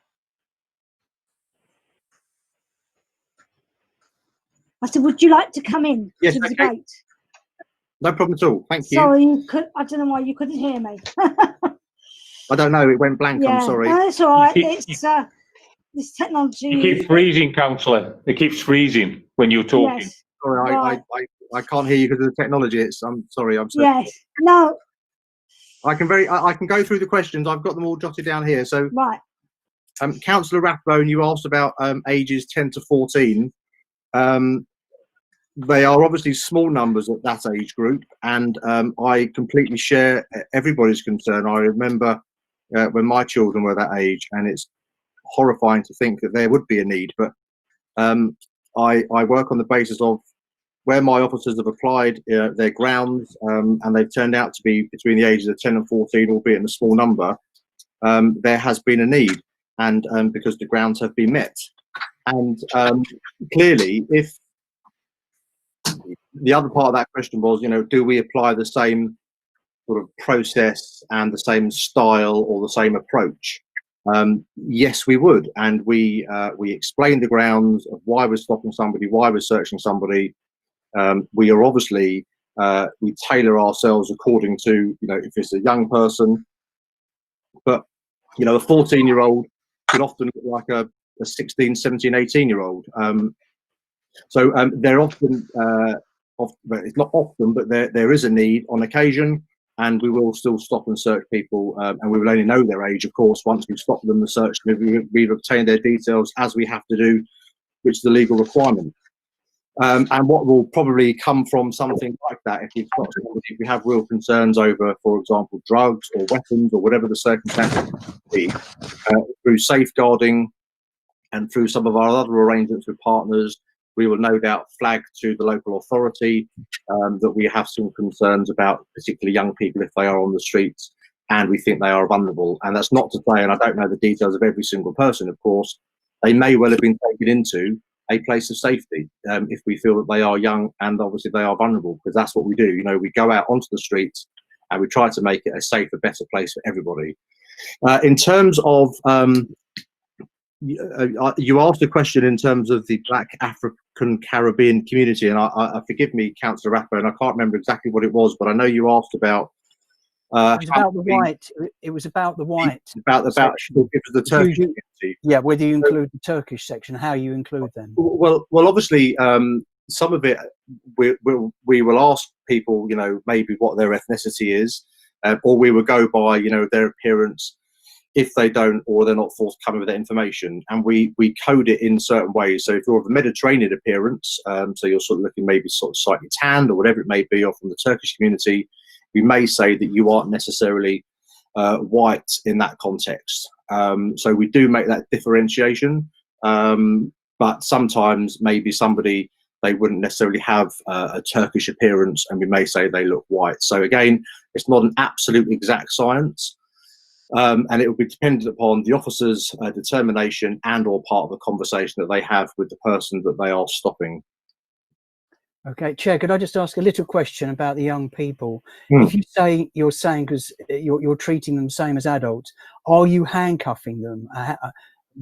I said, would you like to come in Yes, to the okay. debate? No problem at all. Thank you. Sorry, I don't know why you couldn't hear me. I don't know. It went blank. Yeah, I'm sorry. no, it's all right. It's this technology. You keep freezing, Councillor. It keeps freezing when you're talking. Yes. Sorry, Right. I can't hear you because of the technology. I'm sorry. I'm sorry. Yes. No. I can go through the questions. I've got them all jotted down here. So, Right. Councillor Rathbone, you asked about ages 10 to 14. They are obviously small numbers at that age group, and I completely share everybody's concern. I remember when my children were that age, and it's horrifying to think that there would be a need. But I work on the basis of where my officers have applied their grounds, and they've turned out to be between the ages of 10 and 14, albeit in a small number. There has been a need, and because the grounds have been met. And clearly, if the other part of that question was, do we apply the same sort of process and the same style or the same approach? Yes, we would, and we explain the grounds of why we're stopping somebody, why we're searching somebody. We are obviously we tailor ourselves according to if it's a young person, but a 14-year-old can often look like a 16, 17, 18-year-old. So they're often, it's not often, but there is a need on occasion, and we will still stop and search people, and we will only know their age, of course, once we've stopped them and searched them. We've obtained their details, as we have to do, which is a legal requirement. And what will probably come from something like that, if we have real concerns over, for example, drugs or weapons or whatever the circumstances be, through safeguarding and through some of our other arrangements with partners, we will no doubt flag to the local authority that we have some concerns about particularly young people if they are on the streets and we think they are vulnerable. And that's not to say, and I don't know the details of every single person, of course, they may well have been taken into a place of safety if we feel that they are young and obviously they are vulnerable, because that's what we do. We go out onto the streets and we try to make it a safer, better place for everybody. In terms of you asked a question in terms of the Black African Caribbean community, and I forgive me, Councillor Rapper, and I can't remember exactly what it was, but I know you asked about. It was about the white. It was about the white. About the Turkish community. Yeah, whether you include the Turkish section, how you include them. Well, obviously, some of it we will ask people, maybe what their ethnicity is, or we will go by, their appearance. If they don't, or they're not forthcoming with that information, and we code it in certain ways. So if you're of a Mediterranean appearance, so you're sort of looking maybe sort of slightly tanned or whatever it may be, or from the Turkish community, we may say that you aren't necessarily white in that context. So we do make that differentiation, but sometimes maybe somebody, they wouldn't necessarily have a Turkish appearance, and we may say they look white. So again, it's not an absolute exact science. And it will be dependent upon the officer's determination and or part of the conversation that they have with the person that they are stopping. Okay, Chair, could I just ask a little question about the young people? If you say, you're saying, because you're treating them the same as adults, are you handcuffing them?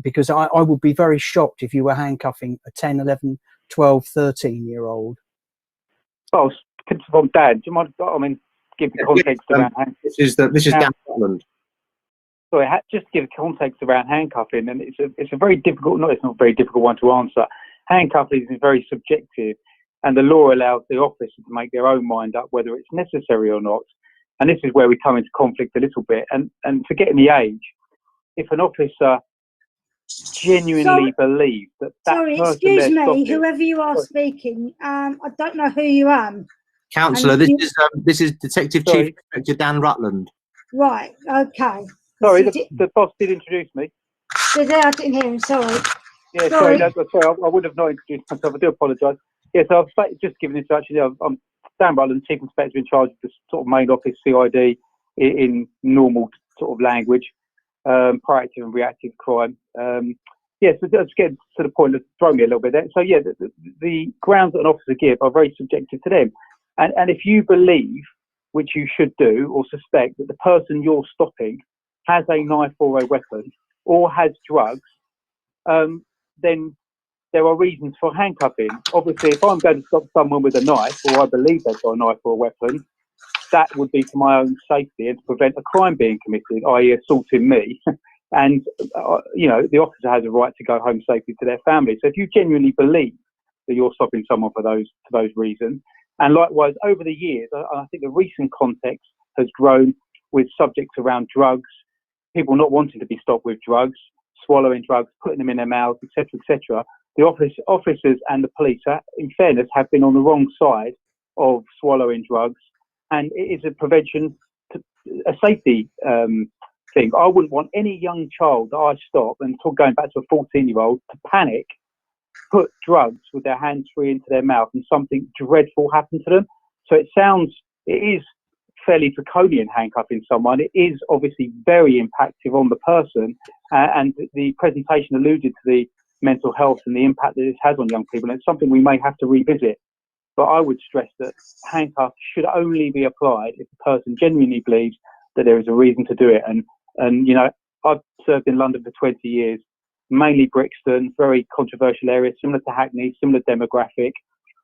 Because I would be very shocked if you were handcuffing a 10, 11, 12, 13-year-old. Oh, from Dan, do you mind, give the context around handcuffing? This is Dan Rutland. Sorry, just to give context around handcuffing, and it's a very difficult, it's not a very difficult one to answer. Handcuffing is very subjective, and the law allows the officer to make their own mind up whether it's necessary or not. And this is where we come into conflict a little bit. And forgetting the age, if an officer genuinely believes that sorry, person excuse me, stopping, whoever you are speaking, I don't know who you are. Councillor, this is Detective Chief Inspector Dan Rutland. Right, okay. Sorry, the boss did introduce me. I didn't hear him, sorry. Yeah, sorry, I would have not introduced myself. I do apologise. Yeah, so I've just given this actually. I'm Dan Rutland, Chief Inspector in charge of the sort of main office CID in normal sort of language, proactive and reactive crime. Yeah, so let's get to the point of throwing me a little bit there. So yeah, the grounds that an officer gives are very subjective to them. And if you believe, which you should do, or suspect that the person you're stopping has a knife or a weapon or has drugs, then there are reasons for handcuffing. Obviously, if I'm going to stop someone with a knife, or I believe they've got a knife or a weapon, that would be for my own safety and to prevent a crime being committed, i.e. assaulting me. And, the officer has a right to go home safely to their family. So if you genuinely believe that you're stopping someone for those reasons, and likewise, over the years, I think the recent context has grown with subjects around drugs, people not wanting to be stopped with drugs, swallowing drugs, putting them in their mouths, etc., etc. The officers and the police, in fairness, have been on the wrong side of swallowing drugs, and it is a prevention, a safety thing. I wouldn't want any young child that I stop, and going back to a 14-year-old, to panic, put drugs with their hands free into their mouth, and something dreadful happen to them. So it is fairly draconian handcuffing someone. It is obviously very impactful on the person, and the presentation alluded to the mental health and the impact that this has on young people. And it's something we may have to revisit. But I would stress that handcuffs should only be applied if the person genuinely believes that there is a reason to do it. And you know, I've served in London for 20 years, mainly Brixton, very controversial area, similar to Hackney, similar demographic,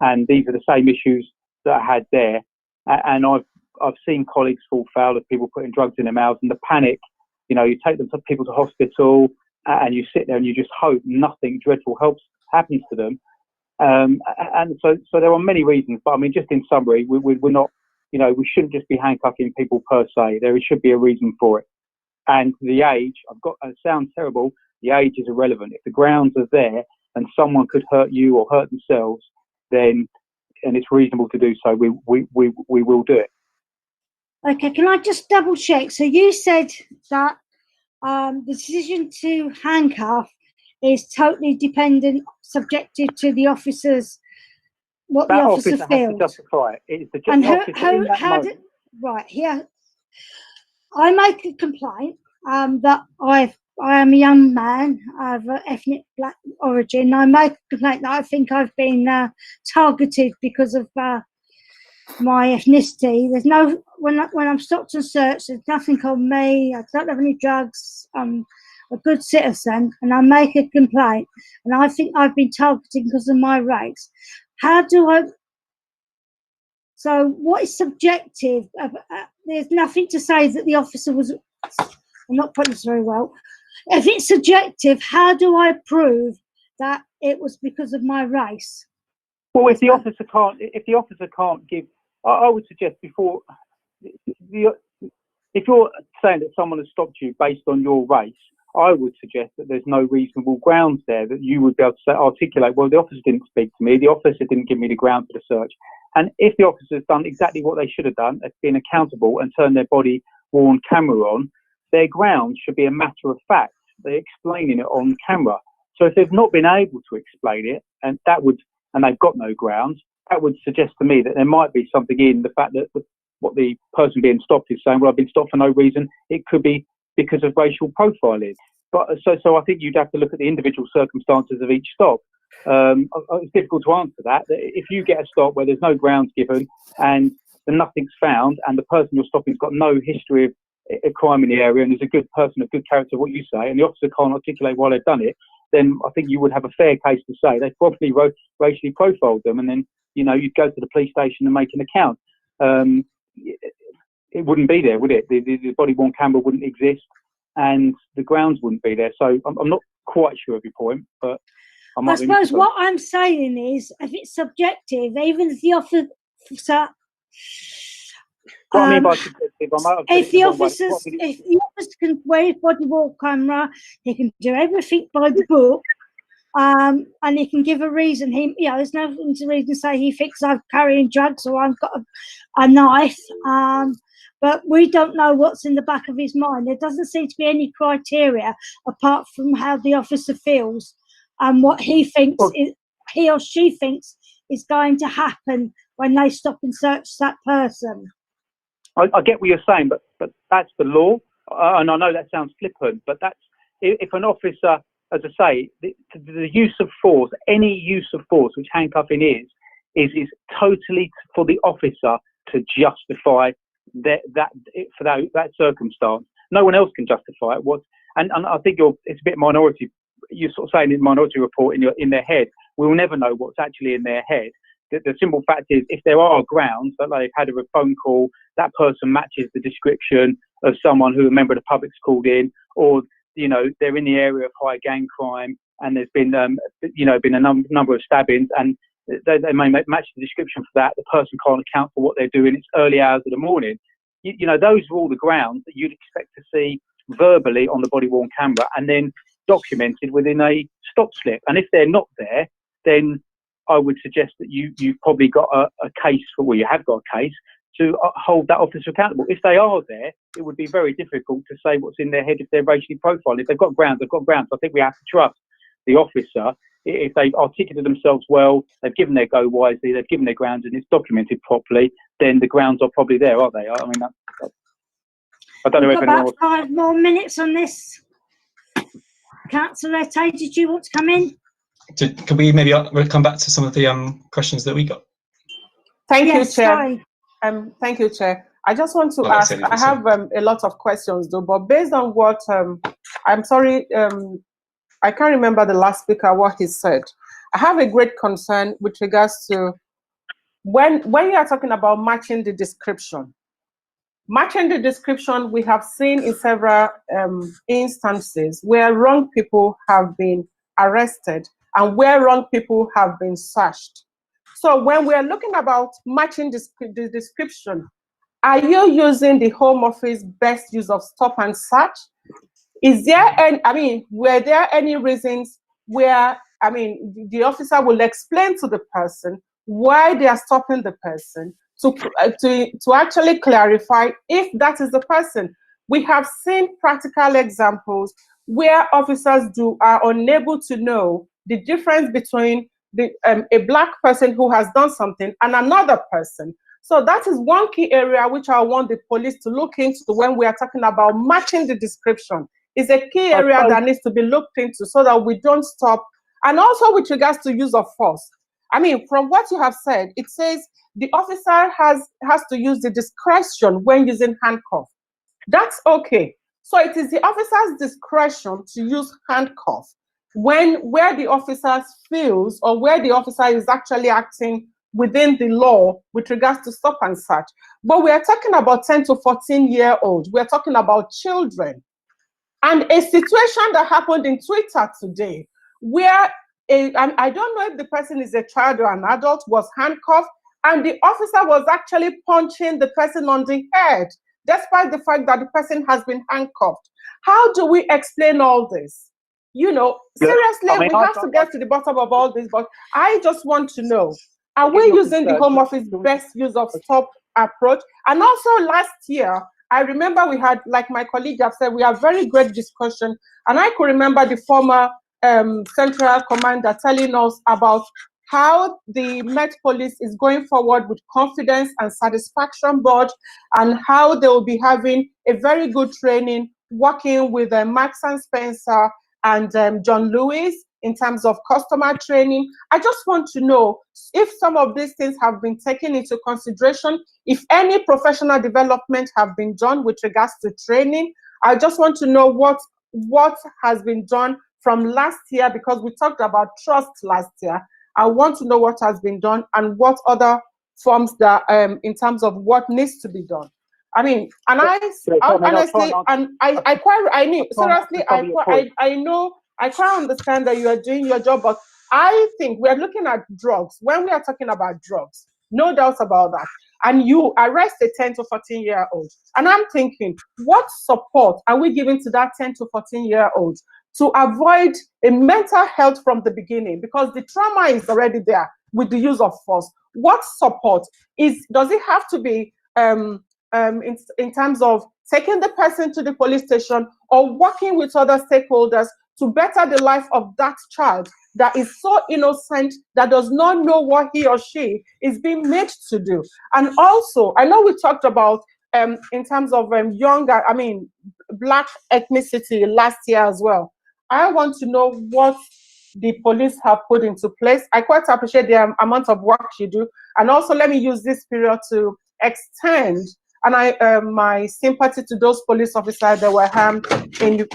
and these are the same issues that I had there. And I've seen colleagues fall foul of people putting drugs in their mouths, and the panic, you know, you take people to hospital, and you sit there and you just hope nothing dreadful happens to them. And so there are many reasons, but I mean, just in summary, we're not, you know, we shouldn't just be handcuffing people per se. There should be a reason for it. And the age, it sounds terrible, the age is irrelevant. If the grounds are there and someone could hurt you or hurt themselves, then, and it's reasonable to do so, we will do it. Okay, can I just double check? So you said that the decision to handcuff is totally dependent, subjective to the officer's, what That the officer officer feels. has to justify it. It's the And officer in that moment. right here, I make a complaint that I am a young man of ethnic black origin. I make a complaint that I think I've been targeted because of my ethnicity. There's no, when I'm stopped and searched, there's nothing on me. I don't have any drugs. I'm a good citizen, and I make a complaint, and I think I've been targeted because of my race. How do I? So what is subjective? There's nothing to say that the officer was. I'm not putting this very well. If it's subjective, how do I prove that it was because of my race? Well, if the officer can't give, I would suggest before, if you're saying that someone has stopped you based on your race, I would suggest that there's no reasonable grounds there that you would be able to articulate, well, the officer didn't speak to me, the officer didn't give me the ground for the search. And if the officer has done exactly what they should have done, has been accountable and turned their body-worn camera on, their grounds should be a matter of fact. They're explaining it on camera. So if they've not been able to explain it, and they've got no grounds, that would suggest to me that there might be something in the fact that what the person being stopped is saying, well, I've been stopped for no reason. It could be because of racial profiling. But so I think you'd have to look at the individual circumstances of each stop. It's difficult to answer that. If you get a stop where there's no grounds given and nothing's found, and the person you're stopping's got no history of a crime in the area, and is a good person, a good character, what you say, and the officer can't articulate why they've done it, then I think you would have a fair case to say they probably racially profiled them, and then, you know, you'd go to the police station and make an account. It wouldn't be there, would it? The body-worn camera wouldn't exist, and the grounds wouldn't be there. So I'm not quite sure of your point, but I suppose what I'm saying is, if it's subjective, even if the officer, what I mean by subjective, if the officer can wear his body-worn camera, he can do everything by the book. And he can give a reason. There's nothing to reason to say he thinks I'm carrying drugs or I've got a knife. But we don't know what's in the back of his mind. There doesn't seem to be any criteria apart from how the officer feels and what he thinks, he or she thinks is going to happen when they stop and search that person. I get what you're saying, but that's the law. And I know that sounds flippant, but that's, if an officer, as I say, the use of force, any use of force, which handcuffing is it's for the officer to justify that circumstance. No one else can justify it. And I think it's a bit minority. You're sort of saying in Minority Report in their head. We'll never know what's actually in their head. The simple fact is, if there are grounds that they've had a phone call, that person matches the description of someone who a member of the public's called in, or they're in the area of high gang crime, and there's been been a number of stabbings, and they may match the description for that. The person can't account for what they're doing. It's early hours of the morning. Those are all the grounds that you'd expect to see verbally on the body-worn camera, and then documented within a stop slip. And if they're not there, then I would suggest that you've probably got a case you have got a case to hold that officer accountable. If they are there, it would be very difficult to say what's in their head if they're racially profiled. If they've got grounds, they've got grounds. I think we have to trust the officer. If they've articulated themselves well, they've given their go wisely, they've given their grounds, and it's documented properly, then the grounds are probably there, aren't they? I mean, I don't know if We've got anyone about 5 more minutes on this. Councillor Tay, did you want to come in? Can we maybe come back to some of the questions that we got? Thank Yes, you, Chair. sorry. Thank you, Chair. I just want to Well, ask, I have a lot of questions though, but based on what, I'm sorry, I can't remember the last speaker, what he said. I have a great concern with regards to when you are talking about matching the description. Matching the description, we have seen in several instances where wrong people have been arrested and where wrong people have been searched. So when we are looking about matching the description, are you using the Home Office best use of stop and search? Is there any, were there any reasons where, the officer will explain to the person why they are stopping the person to actually clarify if that is the person? We have seen practical examples where officers are unable to know the difference between a black person who has done something and another person. So that is one key area which I want the police to look into when we are talking about matching the description. It's a key area that needs to be looked into so that we don't stop. And also with regards to use of force. From what you have said, it says the officer has to use the discretion when using handcuff. That's okay. So it is the officer's discretion to use handcuff where the officer feels or where the officer is actually acting within the law with regards to stop and search. But we are talking about 10 to 14-year-olds. We're talking about children. And a situation that happened in Twitter today where I don't know if the person is a child or an adult, was handcuffed, and the officer was actually punching the person on the head, despite the fact that the person has been handcuffed. How do we explain all this? Seriously, we have to get to the bottom of all this, but I just want to know, are we using the Home Office best use of stop approach? And also last year, I remember we had, like my colleague have said, we had very great discussion, and I could remember the former Central Commander telling us about how the Met Police is going forward with confidence and satisfaction board, and how they will be having a very good training working with Max and Spencer and John Lewis in terms of customer training. I just want to know if some of these things have been taken into consideration, if any professional development have been done with regards to training. I just want to know what has been done from last year, because we talked about trust last year. I want to know what has been done and what other forms that in terms of what needs to be done. I quite understand that you are doing your job, but I think we are looking at drugs. When we are talking about drugs, no doubt about that. And you arrest a 10 to 14-year-old. And I'm thinking, what support are we giving to that 10 to 14-year-old to avoid a mental health from the beginning? Because the trauma is already there with the use of force. What support does it have to be in terms of taking the person to the police station or working with other stakeholders to better the life of that child that is so innocent, that does not know what he or she is being made to do? And also, I know we talked about in terms of Black ethnicity last year as well. I want to know what the police have put into place. I quite appreciate the amount of work you do. And also let me use this period to extend my sympathy to those police officers that were harmed in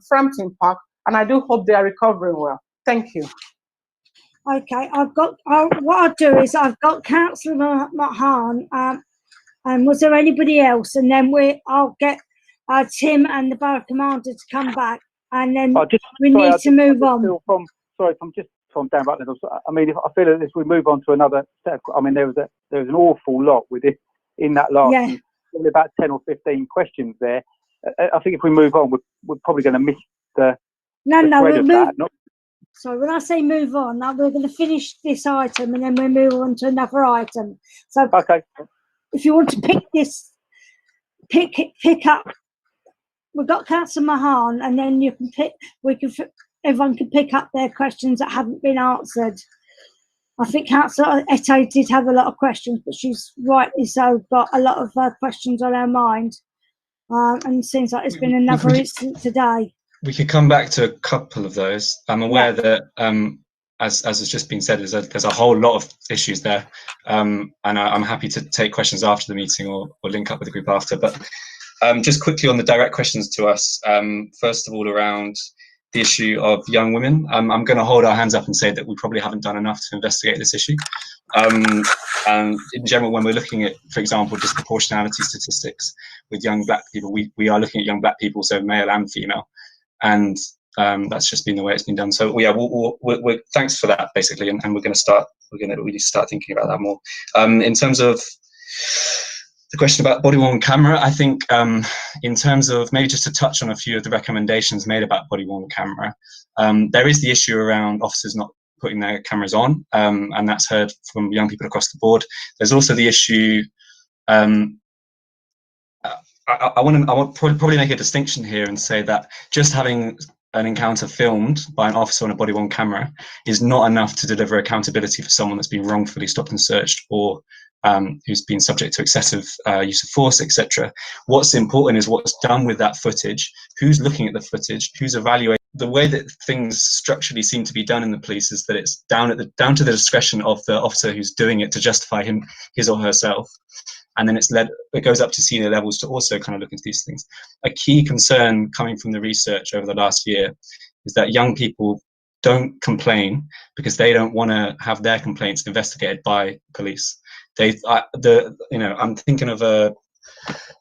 Frampton Park. And I do hope they are recovering well. Thank you. Okay, what I'll do is I've got Councillor Mahan, and was there anybody else? And then I'll get Tim and the Borough Commander to come back, and then we need to move on. From Dan Rutland. I feel that if we move on to another step, there was an awful lot with it in that last, probably about 10 or 15 questions there. I think if we move on, we're probably going to miss the we'll move. So when I say move on, now we're going to finish this item and then we'll move on to another item. So okay. if you want to pick up, we've got Councillor Mahan, and then you can pick. Everyone can pick up their questions that haven't been answered. I think Councillor Ette did have a lot of questions, but she's rightly so got a lot of questions on her mind. And it seems like it's been another incident today. We could come back to a couple of those. I'm aware that, as has just been said, there's a whole lot of issues there, and I'm happy to take questions after the meeting or link up with the group after. But just quickly on the direct questions to us, first of all, around the issue of young women, I'm going to hold our hands up and say that we probably haven't done enough to investigate this issue. And in general, when we're looking at, for example, disproportionality statistics with young black people, we are looking at young black people, so male and female, and that's just been the way it's been done. So yeah, we're thanks for that basically, and we're going to really start thinking about that more. In terms of the question about body-worn camera, I think in terms of maybe just to touch on a few of the recommendations made about body-worn camera, there is the issue around officers not putting their cameras on, and that's heard from young people across the board. There's also the issue, I want to probably make a distinction here and say that just having an encounter filmed by an officer on a body-worn camera is not enough to deliver accountability for someone that's been wrongfully stopped and searched, or who's been subject to excessive use of force, etc. What's important is what's done with that footage, who's looking at the footage, who's evaluating. The way that things structurally seem to be done in the police is that it's down to the discretion of the officer who's doing it to justify his or herself, and then it goes up to senior levels to also kind of look into these things. A key concern coming from the research over the last year is that young people don't complain because they don't want to have their complaints investigated by police. I'm thinking of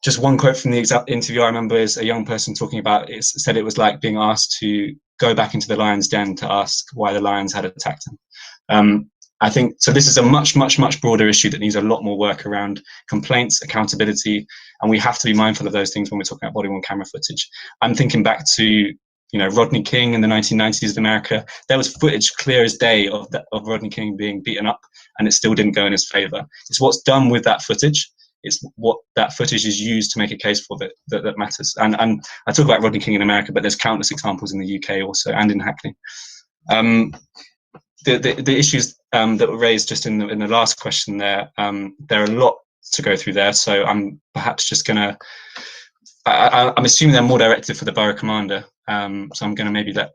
just one quote from the exact interview I remember is a young person talking about it, said it was like being asked to go back into the lion's den to ask why the lions had attacked him. I think so. This is a much broader issue that needs a lot more work around complaints, accountability, and we have to be mindful of those things when we're talking about body-worn camera footage. I'm thinking back to Rodney King in the 1990s in America. There was footage clear as day of Rodney King being beaten up, and it still didn't go in his favor. It's what's done with that footage. It's what that footage is used to make a case for that matters. And I talk about Rodney King in America, but there's countless examples in the UK also, and in Hackney. The issues that were raised just in the last question there are a lot to go through there. So I'm perhaps just gonna. I'm assuming they're more directed for the borough commander. So I'm going to maybe let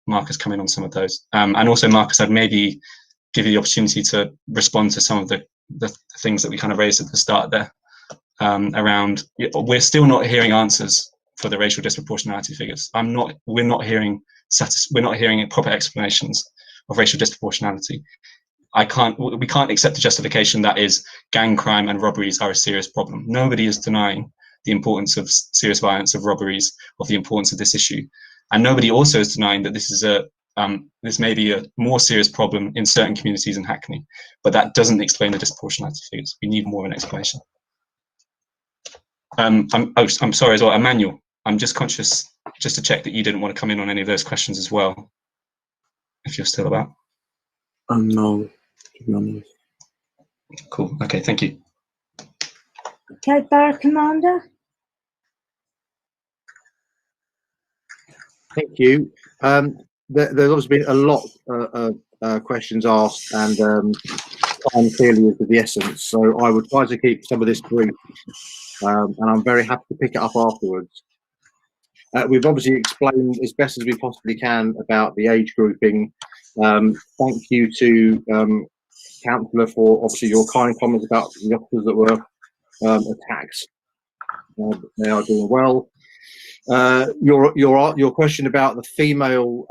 Marcus come in on some of those. And also, Marcus, I'd maybe give you the opportunity to respond to some of the things that we kind of raised at the start there around, we're still not hearing answers for the racial disproportionality figures. We're not hearing proper explanations of racial disproportionality. We can't accept the justification that is gang crime and robberies are a serious problem. Nobody is denying the importance of serious violence, of robberies, of the importance of this issue. And nobody also is denying that this is this may be a more serious problem in certain communities in Hackney, but that doesn't explain the disproportionality figures. We need more of an explanation. I'm sorry as well, Emmanuel, I'm just conscious, just to check that you didn't want to come in on any of those questions as well, if you're still about. No, to be honest. Cool, okay, thank you. Okay, Borough Commander. Thank you. There's obviously been a lot of questions asked, and time clearly is of the essence. So I would try to keep some of this brief, and I'm very happy to pick it up afterwards. We've obviously explained as best as we possibly can about the age grouping. Thank you to Councillor for obviously your kind comments about the officers that were attacked. They are doing well. Your question about the female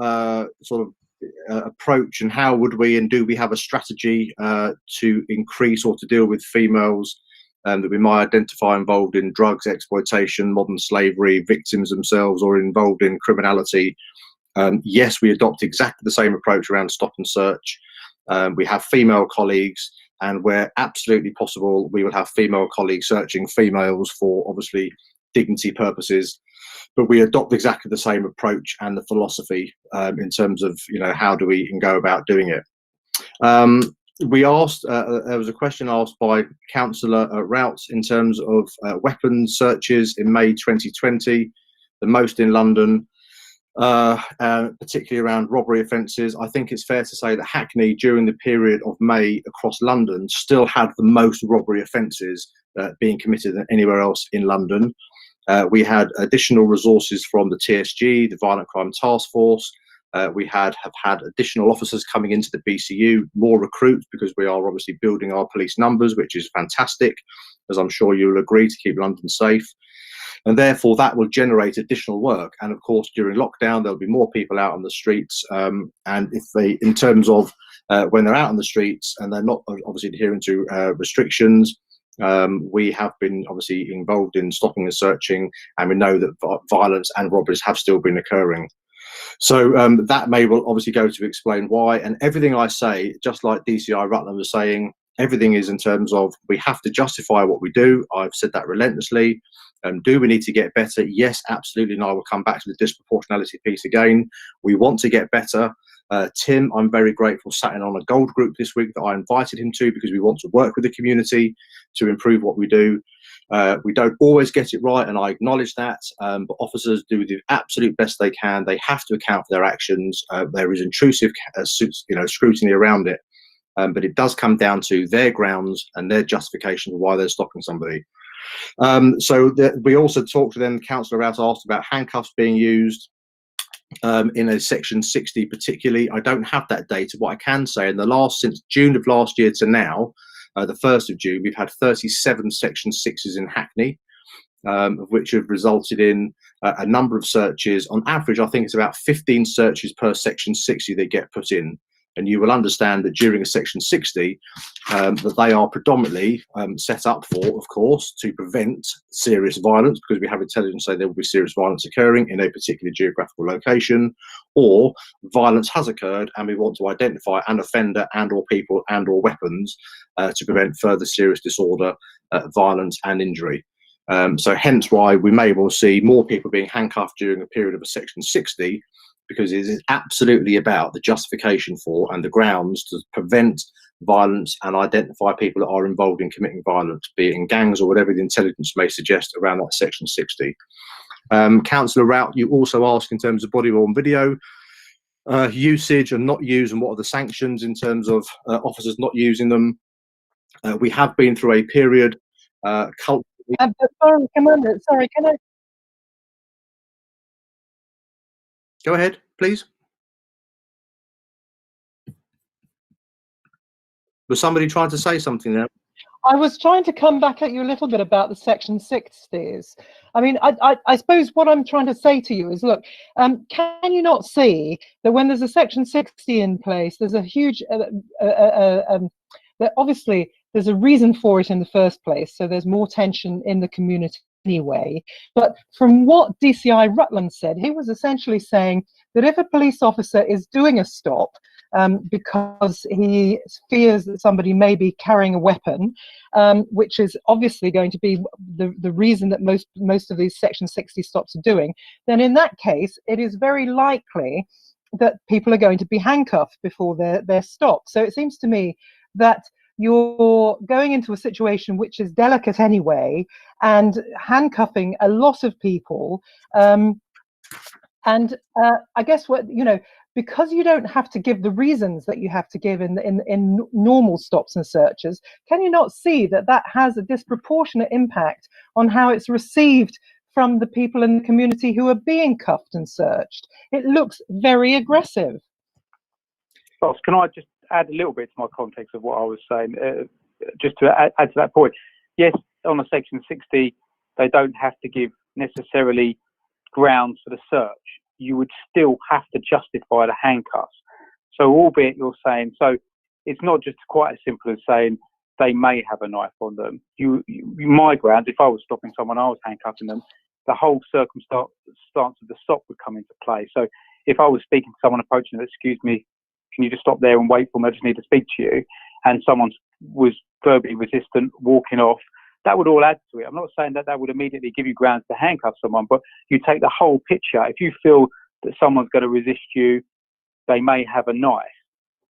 sort of approach and how would we and do we have a strategy to increase or to deal with females that we might identify involved in drugs, exploitation, modern slavery, victims themselves, or involved in criminality. Yes, we adopt exactly the same approach around stop and search. We have female colleagues, and where absolutely possible, we will have female colleagues searching females for obviously dignity purposes. But we adopt exactly the same approach and the philosophy in terms of how do we go about doing it. we asked, there was a question asked by Councillor Routs in terms of weapons searches in May 2020, the most in London, particularly around robbery offences. I think it's fair to say that Hackney, during the period of May across London, still had the most robbery offences being committed than anywhere else in London. We had additional resources from the TSG, the Violent Crime Task Force. We have had additional officers coming into the BCU, more recruits, because we are obviously building our police numbers, which is fantastic, as I'm sure you'll agree, to keep London safe. And therefore that will generate additional work. And of course, during lockdown, there'll be more people out on the streets. And if they, in terms of when they're out on the streets and they're not obviously adhering to restrictions, we have been obviously involved in stopping and searching, and we know that violence and robberies have still been occurring. So that may well obviously go to explain why. And everything I say, just like DCI Rutland was saying, everything is in terms of we have to justify what we do. I've said that relentlessly. Do we need to get better? Yes, absolutely. And I will come back to the disproportionality piece again. We want to get better. Tim, I'm very grateful, sat in on a gold group this week that I invited him to, because we want to work with the community to improve what we do. We don't always get it right, and I acknowledge that, but officers do the absolute best they can. They have to account for their actions. There is intrusive scrutiny around it, but it does come down to their grounds and their justification for why they're stopping somebody. We also talked to them. Councillor Rout asked about handcuffs being used in a section 60 particularly. I don't have that data. What I can say, since June of last year to now, the 1st of June, we've had 37 section 6s in Hackney, of which have resulted in a number of searches. On average, I think it's about 15 searches per section 60 that get put in. And you will understand that during a section 60, that they are predominantly set up for, of course, to prevent serious violence, because we have intelligence say there will be serious violence occurring in a particular geographical location, or violence has occurred and we want to identify an offender and or people and or weapons to prevent further serious disorder, violence and injury. So hence why we may well see more people being handcuffed during a period of a section 60, because it is absolutely about the justification for and the grounds to prevent violence and identify people that are involved in committing violence, be it in gangs or whatever the intelligence may suggest around that section 60. Councillor Rout, you also asked in terms of body-worn video usage and not use, and what are the sanctions in terms of officers not using them. We have been through a period culturally. Sorry, Commander, sorry, can I? Go ahead, please. Was somebody trying to say something there? I was trying to come back at you a little bit about the section 60s. I mean, I suppose what I'm trying to say to you is, look, can you not see that when there's a section 60 in place, there's a huge, that obviously there's a reason for it in the first place, so there's more tension in the community anyway. But from what DCI Rutland said, he was essentially saying that if a police officer is doing a stop because he fears that somebody may be carrying a weapon, which is obviously going to be the reason that most of these section 60 stops are doing, then in that case it is very likely that people are going to be handcuffed before they're stopped. So it seems to me that you're going into a situation which is delicate anyway and handcuffing a lot of people. I guess because you don't have to give the reasons that you have to give in normal stops and searches, can you not see that that has a disproportionate impact on how it's received from the people in the community who are being cuffed and searched? It looks very aggressive. Boss, can I just add a little bit to my context of what I was saying, just to add to that point? Yes, on a section 60, they don't have to give necessarily grounds for the search. You would still have to justify the handcuffs. So albeit you're saying, so it's not just quite as simple as saying they may have a knife on them. My grounds, if I was stopping someone, I was handcuffing them, the whole circumstance of the stop would come into play. So if I was speaking to someone approaching them, excuse me, can you just stop there and wait for me? I just need to speak to you. And someone was verbally resistant, walking off, that would all add to it. I'm not saying that that would immediately give you grounds to handcuff someone, but you take the whole picture. If you feel that someone's going to resist you, they may have a knife,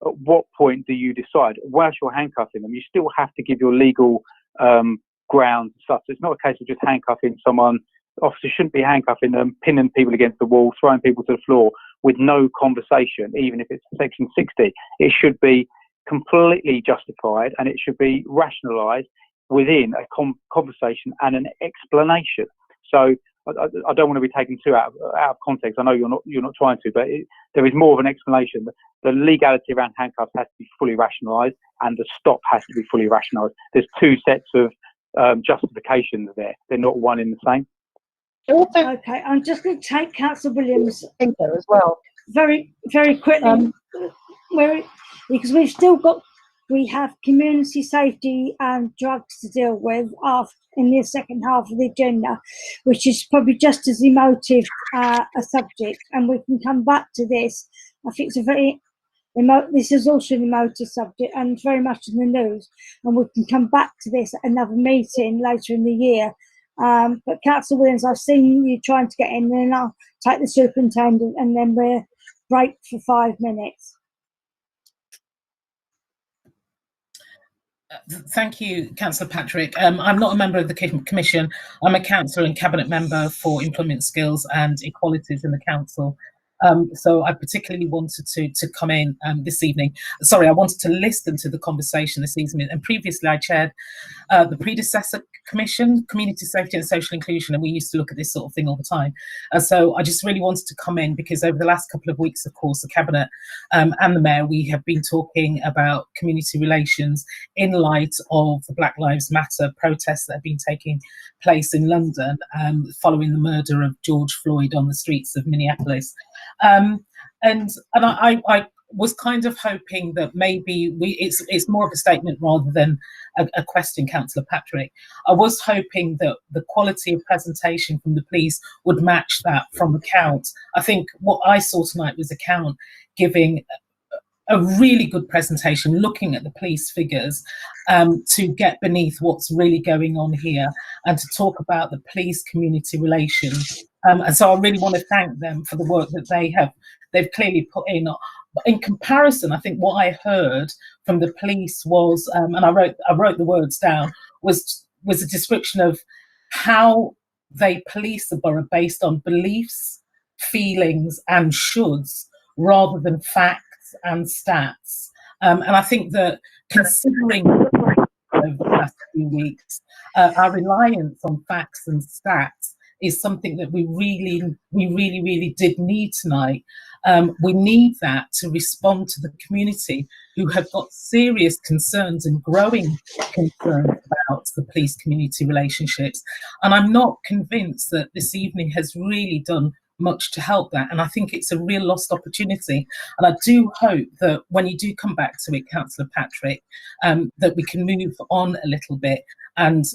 at what point do you decide? Whilst you're handcuffing them, you still have to give your legal grounds and stuff. So it's not a case of just handcuffing someone. Officers shouldn't be handcuffing them, pinning people against the wall, throwing people to the floor with no conversation, even if it's Section 60. It should be completely justified, and it should be rationalised within a conversation and an explanation. So I don't want to be taken too out of context. I know you're not trying to, but there is more of an explanation. The legality around handcuffs has to be fully rationalised, and the stop has to be fully rationalised. There's two sets of justifications there. They're not one in the same. Okay, I'm just going to take Councillor Williams as well. Very, very quickly, because we have community safety and drugs to deal with in the second half of the agenda, which is probably just as emotive a subject, and we can come back to this. I think it's a very this is also an emotive subject and very much in the news, and we can come back to this at another meeting later in the year. But Councillor Williams, I've seen you trying to get in, and then I'll take the superintendent, and then we'll break for 5 minutes. Thank you, Councillor Patrick. I'm not a member of the Commission. I'm a councillor and cabinet member for employment skills and equalities in the council. So I particularly wanted to come in this evening. Sorry, I wanted to listen to the conversation this evening. And previously I chaired the predecessor commission, Community Safety and Social Inclusion, and we used to look at this sort of thing all the time. So I just really wanted to come in because over the last couple of weeks, of course, the Cabinet and the Mayor, we have been talking about community relations in light of the Black Lives Matter protests that have been taking place in London following the murder of George Floyd on the streets of Minneapolis. And I was kind of hoping that maybe it's more of a statement rather than a question, Councillor Patrick. I was hoping that the quality of presentation from the police would match that from the count. I think what I saw tonight was a count giving a really good presentation, looking at the police figures to get beneath what's really going on here and to talk about the police community relations. And so I really want to thank them for the work that they've clearly put in. In comparison, I think what I heard from the police was, and I wrote the words down, was a description of how they police the borough based on beliefs, feelings, and shoulds rather than facts and stats. And I think that considering over the last few weeks, our reliance on facts and stats is something that we really did need tonight. We need that to respond to the community who have got serious concerns and growing concerns about the police community relationships. And I'm not convinced that this evening has really done much to help that, and I think it's a real lost opportunity. And I do hope that when you do come back to it, Councillor Patrick, that we can move on a little bit and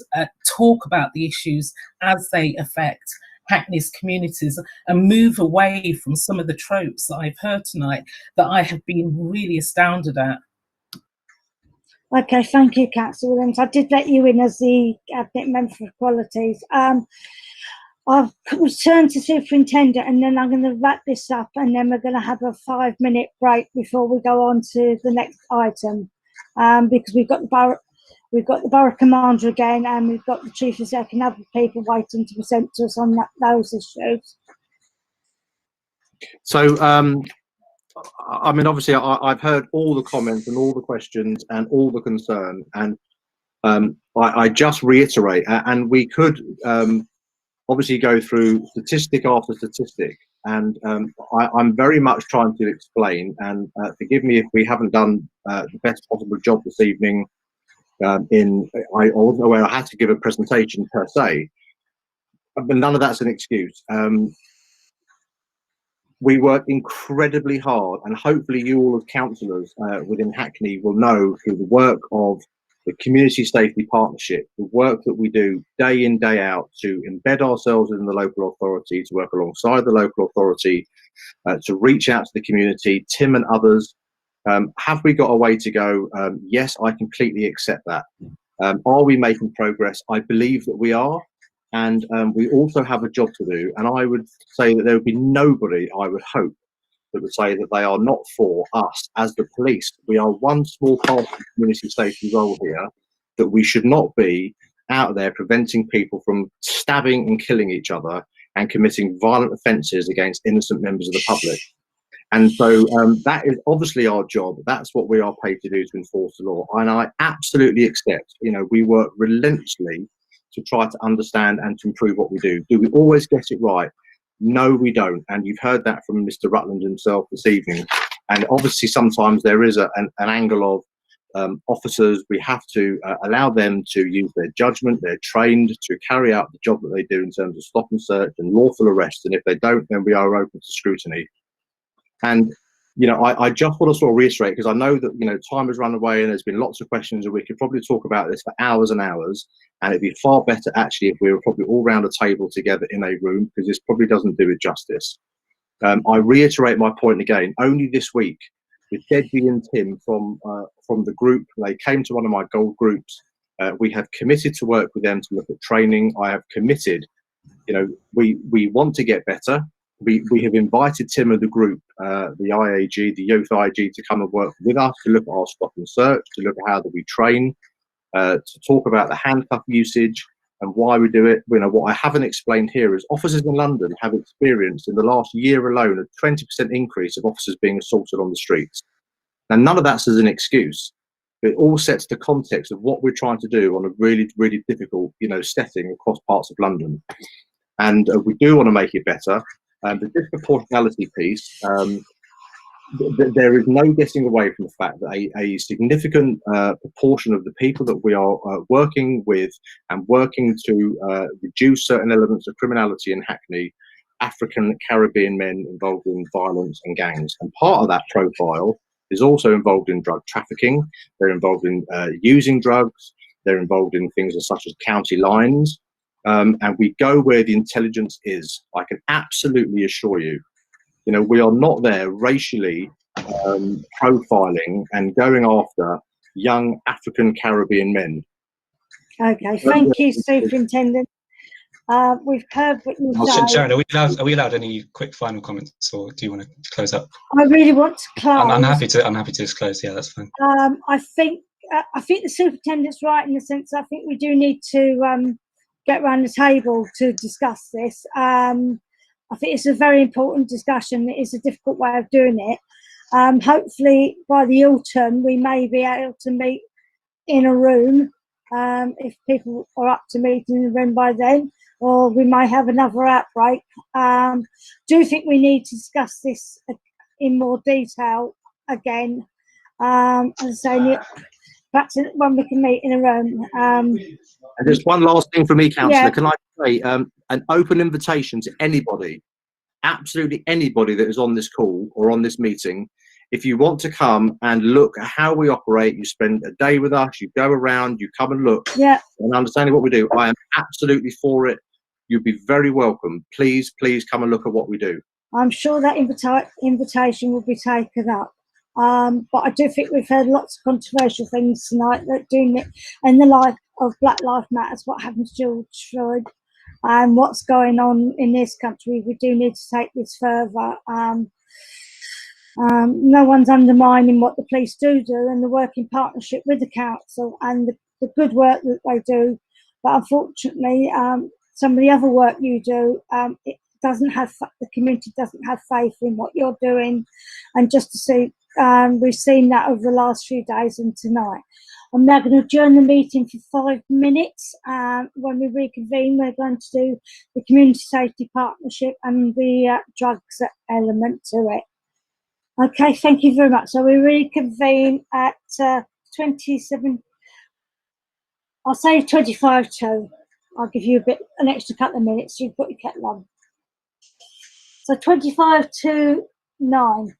talk about the issues as they affect Hackney's communities and move away from some of the tropes that I've heard tonight that I have been really astounded at. Okay, thank you, Councillor Williams. I did let you in as the Cabinet Member for Equalities. I've returned to Superintendent, and then I'm going to wrap this up, and then we're going to have a 5-minute break before we go on to the next item, because we've got the Borough Commander again, and we've got the Chief Exec and other people waiting to present to us on those issues. So, I mean, obviously, I've heard all the comments and all the questions and all the concern, and I just reiterate, and we could obviously go through statistic after statistic, and I'm very much trying to explain, and forgive me if we haven't done the best possible job this evening. I wasn't aware I had to give a presentation per se, but none of that's an excuse. We work incredibly hard, and hopefully you all as councillors within Hackney will know through the work of the Community Safety Partnership, the work that we do day in, day out to embed ourselves in the local authority, to work alongside the local authority, to reach out to the community, Tim and others. Have we got a way to go? Yes, I completely accept that. Are we making progress? I believe that we are. And we also have a job to do. And I would say that there would be nobody, I would hope, that would say that they are not for us as the police. We are one small part of the community safety role here, that we should not be out there preventing people from stabbing and killing each other and committing violent offences against innocent members of the public. And so that is obviously our job. That's what we are paid to do, to enforce the law. And I absolutely accept, you know, we work relentlessly to try to understand and to improve what we do. Do we always get it right? No, we don't. And you've heard that from Mr. Rutland himself this evening. And obviously sometimes there is an angle of officers. We have to allow them to use their judgment. They're trained to carry out the job that they do in terms of stop and search and lawful arrest. And if they don't, then we are open to scrutiny. And, you know, I just want to sort of reiterate, because I know that, you know, time has run away and there's been lots of questions and we could probably talk about this for hours and hours. And it'd be far better actually if we were probably all round a table together in a room, because this probably doesn't do it justice. I reiterate my point again. Only this week, with Debbie and Tim from the group, they came to one of my gold groups. We have committed to work with them to look at training. I have committed, you know, we want to get better. We have invited Tim and the group, the IAG, the Youth IAG, to come and work with us, to look at our stop and search, to look at how do we train, to talk about the handcuff usage and why we do it. You know, what I haven't explained here is officers in London have experienced in the last year alone a 20% increase of officers being assaulted on the streets. Now, none of that's as an excuse. It all sets the context of what we're trying to do on a really, really difficult, you know, setting across parts of London. And we do want to make it better. The disproportionality piece, there is no getting away from the fact that a significant proportion of the people that we are working with and working to reduce certain elements of criminality in Hackney, African Caribbean men involved in violence and gangs. And part of that profile is also involved in drug trafficking. They're involved in using drugs. They're involved in things such as county lines. And we go where the intelligence is. I can absolutely assure you, you know, we are not there racially profiling and going after young African Caribbean men. Okay, thank you, Superintendent. We've heard what you say. Sharon, are we allowed any quick final comments, or do you want to close up? I really want to close. I'm happy to just close. Yeah, that's fine. I think the superintendent's right in the sense I think we do need to get around the table to discuss this. I think it's a very important discussion. It is a difficult way of doing it. Hopefully by the autumn we may be able to meet in a room, if people are up to meeting in a room by then, or we may have another outbreak. Do think we need to discuss this in more detail again. As I say, perhaps when we can meet in a room. And just one last thing from me, Councillor. Yeah. Can I say an open invitation to anybody, absolutely anybody that is on this call or on this meeting, if you want to come and look at how we operate, you spend a day with us, you go around, you come and look, yeah, and understanding what we do, I am absolutely for it. You'd be very welcome. Please, please come and look at what we do. I'm sure that invitation will be taken up. But I do think we've heard lots of controversial things tonight that do in the life of Black Lives Matter, what happened to George Floyd, and what's going on in this country. We do need to take this further. No one's undermining what the police do and the working partnership with the council and the good work that they do. But unfortunately, some of the other work you do, it doesn't have, the community doesn't have faith in what you're doing. And just to see, we've seen that over the last few days and tonight. I'm now going to adjourn the meeting for 5 minutes. When we reconvene, we're going to do the community safety partnership and the drugs element to it. Okay, thank you very much. So we reconvene at 27, I'll say 25 to. I'll give you an extra couple of minutes so you've got your kettle on. So 25 to 9.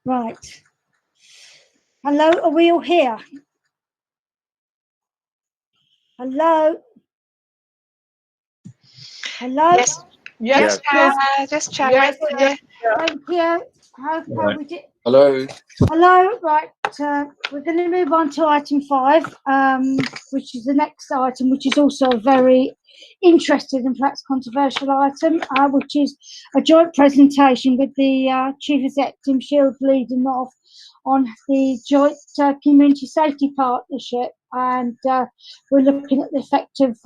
Right. Hello, are we all here? Hello? Hello? Yes, Yes, Chair. please. Yes, Chair. Yes, We're yes. here. Thank you. How Right. we did? Hello. Hello, right. We're going to move on to item 5, which is the next item, which is also a very interesting and perhaps controversial item, which is a joint presentation with the Chief Executive Shield leading off on the joint community safety partnership, and we're looking at the effect of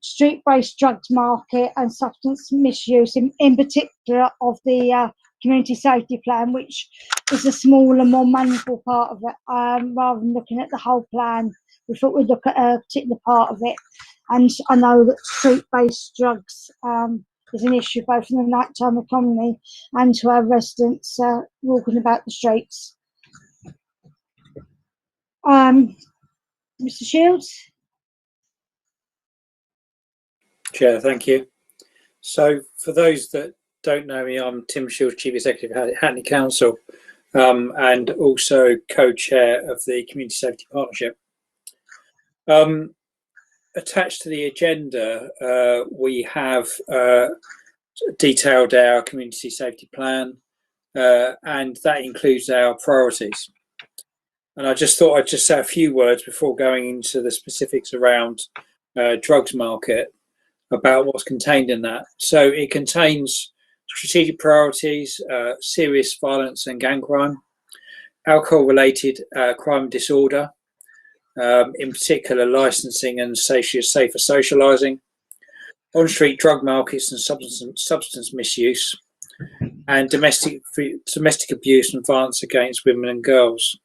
street-based drugs market and substance misuse, in particular of the community safety plan, which is a smaller, more manageable part of it. Rather than looking at the whole plan, we thought we'd look at a particular part of it. And I know that street-based drugs is an issue both in the nighttime economy and to our residents walking about the streets. Mr. Shields? Chair, thank you. So for those that don't know me, I'm Tim Shields, Chief Executive at Hackney Council, and also co-chair of the Community Safety Partnership. Attached to the agenda, we have detailed our community safety plan, and that includes our priorities. And I just thought I'd just say a few words before going into the specifics around drugs market, about what's contained in that. So it contains strategic priorities, serious violence and gang crime, alcohol-related crime and disorder, in particular licensing and safer socialising, on-street drug markets and substance misuse, and domestic abuse and violence against women and girls.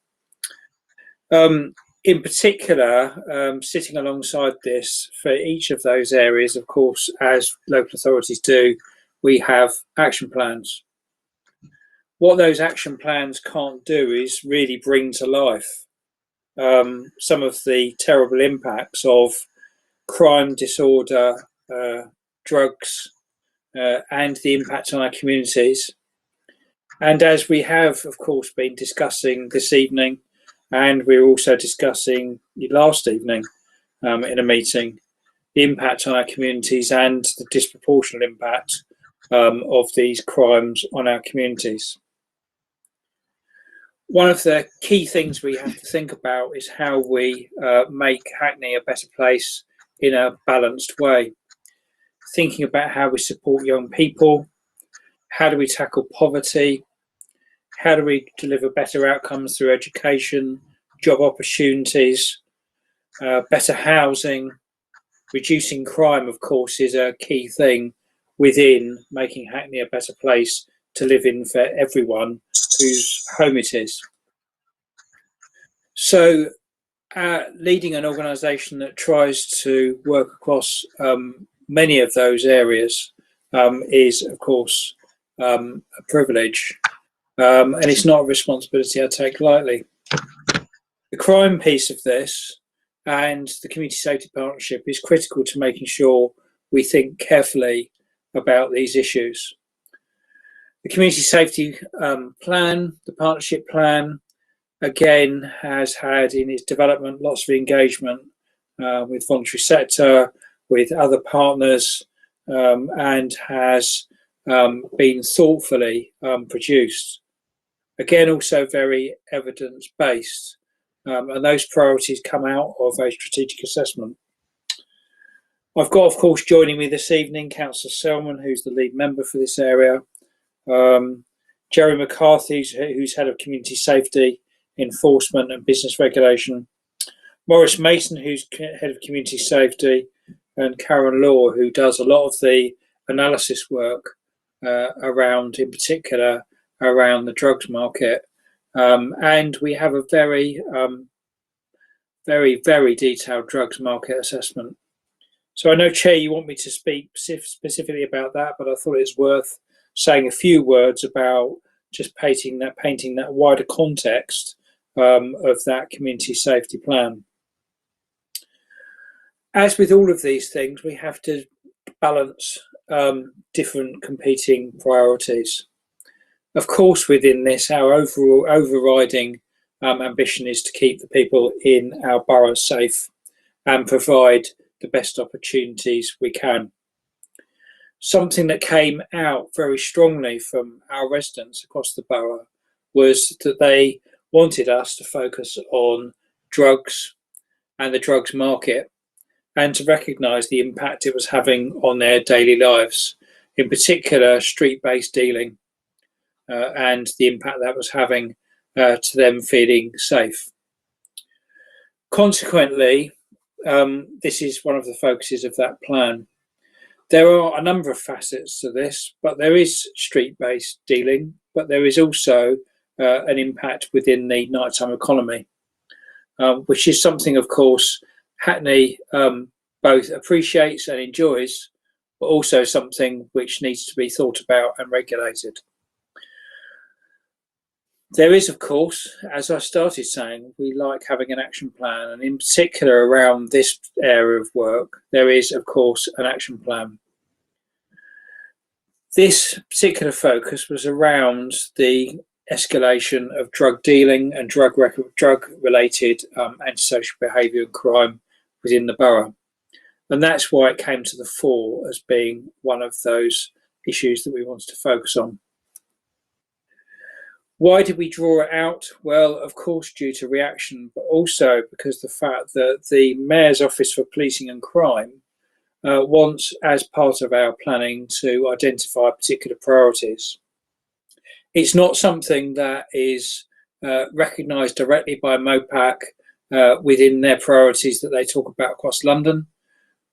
In particular, sitting alongside this, for each of those areas, of course, as local authorities do, we have action plans. What those action plans can't do is really bring to life some of the terrible impacts of crime, disorder, drugs, and the impact on our communities. And as we have, of course, been discussing this evening, and we were also discussing last evening in a meeting, the impact on our communities and the disproportionate impact of these crimes on our communities. One of the key things we have to think about is how we make Hackney a better place in a balanced way. Thinking about how we support young people, how do we tackle poverty, how do we deliver better outcomes through education, job opportunities, better housing. Reducing crime, of course, is a key thing within making Hackney a better place to live in for everyone whose home it is. So leading an organisation that tries to work across many of those areas is, of course, a privilege, and it's not a responsibility I take lightly. The crime piece of this and the Community Safety Partnership is critical to making sure we think carefully about these issues. The Community Safety Plan, the Partnership Plan, again, has had in its development lots of engagement with voluntary sector, with other partners, and has been thoughtfully produced. Again, also very evidence-based. And those priorities come out of a strategic assessment. I've got, of course, joining me this evening, Councillor Selman, who's the lead member for this area, Jerry McCarthy, who's head of community safety, enforcement and business regulation, Maurice Mason, who's head of community safety, and Karen Law, who does a lot of the analysis work around, in particular, around the drugs market. And we have a very, very detailed drugs market assessment. So I know, Chair, you want me to speak specifically about that, but I thought it's worth saying a few words about just painting that wider context of that community safety plan. As with all of these things, we have to balance different competing priorities. Of course, within this, our overall overriding ambition is to keep the people in our borough safe and provide the best opportunities we can. Something that came out very strongly from our residents across the borough was that they wanted us to focus on drugs and the drugs market, and to recognise the impact it was having on their daily lives, in particular street-based dealing, and the impact that was having to them feeling safe. Consequently, this is one of the focuses of that plan. There are a number of facets to this, but there is street-based dealing, but there is also an impact within the nighttime economy, which is something, of course, Hackney both appreciates and enjoys, but also something which needs to be thought about and regulated. There is, of course, as I started saying, we like having an action plan, and in particular around this area of work, there is, of course, an action plan. This particular focus was around the escalation of drug dealing and drug-related antisocial behaviour and crime within the borough. And that's why it came to the fore as being one of those issues that we wanted to focus on. Why did we draw it out? Well, of course, due to reaction, but also because the fact that the Mayor's Office for Policing and Crime wants, as part of our planning, to identify particular priorities. It's not something that is recognised directly by MOPAC within their priorities that they talk about across London.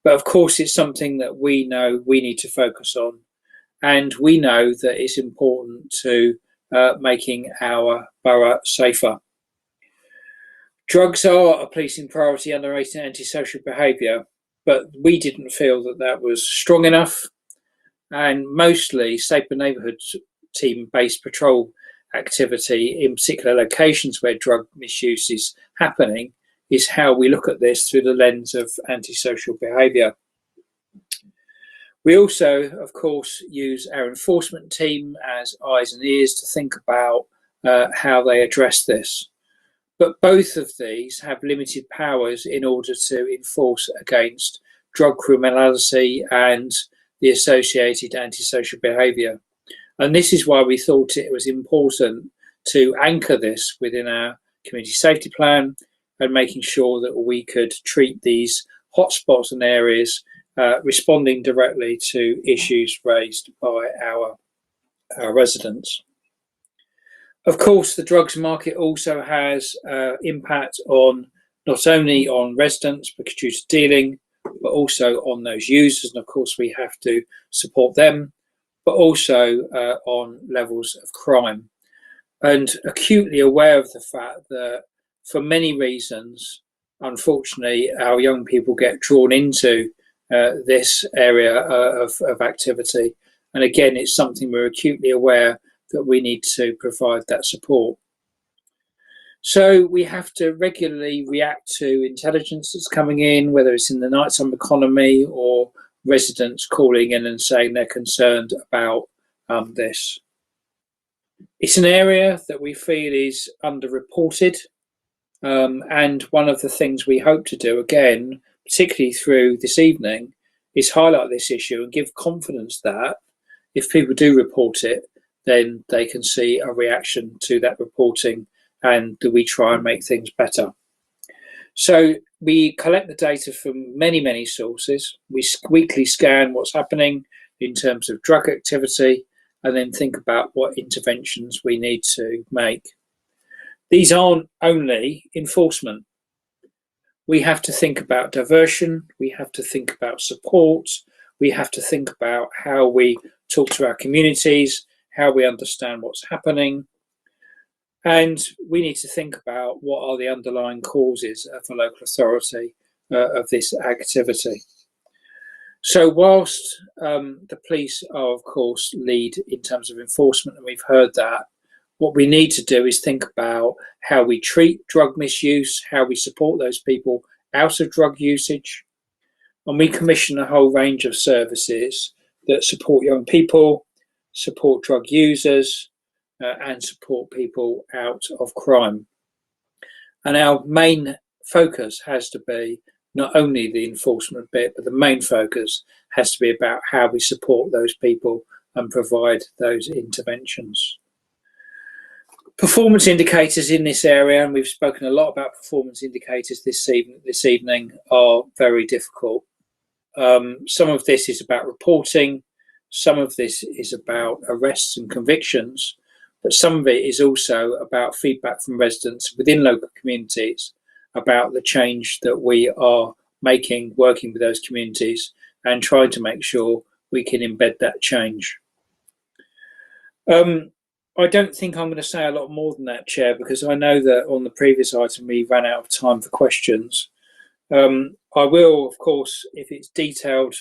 But of course, it's something that we know we need to focus on. And we know that it's important to making our borough safer. Drugs are a policing priority under antisocial behaviour, but we didn't feel that that was strong enough. And mostly Safer Neighbourhoods team-based patrol activity in particular locations where drug misuse is happening is how we look at this through the lens of antisocial behaviour. We also, of course, use our enforcement team as eyes and ears to think about how they address this. But both of these have limited powers in order to enforce against drug criminality and the associated antisocial behaviour. And this is why we thought it was important to anchor this within our community safety plan and making sure that we could treat these hotspots and areas responding directly to issues raised by our residents. Of course, the drugs market also has impact on not only on residents because due to dealing, but also on those users. And of course, we have to support them, but also on levels of crime. And acutely aware of the fact that for many reasons, unfortunately, our young people get drawn into this area of activity. And again, it's something we're acutely aware that we need to provide that support. So we have to regularly react to intelligence that's coming in, whether it's in the nighttime economy or residents calling in and saying they're concerned about this. It's an area that we feel is underreported. And one of the things we hope to do, again, particularly through this evening, is highlight this issue and give confidence that if people do report it, then they can see a reaction to that reporting and that we try and make things better. So we collect the data from many, many sources. We weekly scan what's happening in terms of drug activity and then think about what interventions we need to make. These aren't only enforcement. We have to think about diversion, we have to think about support, we have to think about how we talk to our communities, how we understand what's happening, and we need to think about what are the underlying causes for local authority of this activity. So whilst the police are, of course, lead in terms of enforcement, and we've heard that, what we need to do is think about how we treat drug misuse, how we support those people out of drug usage. And we commission a whole range of services that support young people, support drug users, and support people out of crime. And our main focus has to be not only the enforcement bit, but the main focus has to be about how we support those people and provide those interventions. Performance indicators in this area, and we've spoken a lot about performance indicators this evening, are very difficult. Some of this is about reporting, some of this is about arrests and convictions, but some of it is also about feedback from residents within local communities about the change that we are making, working with those communities and trying to make sure we can embed that change. I don't think I'm going to say a lot more than that, Chair, because I know that on the previous item we ran out of time for questions. I will, of course, if it's detailed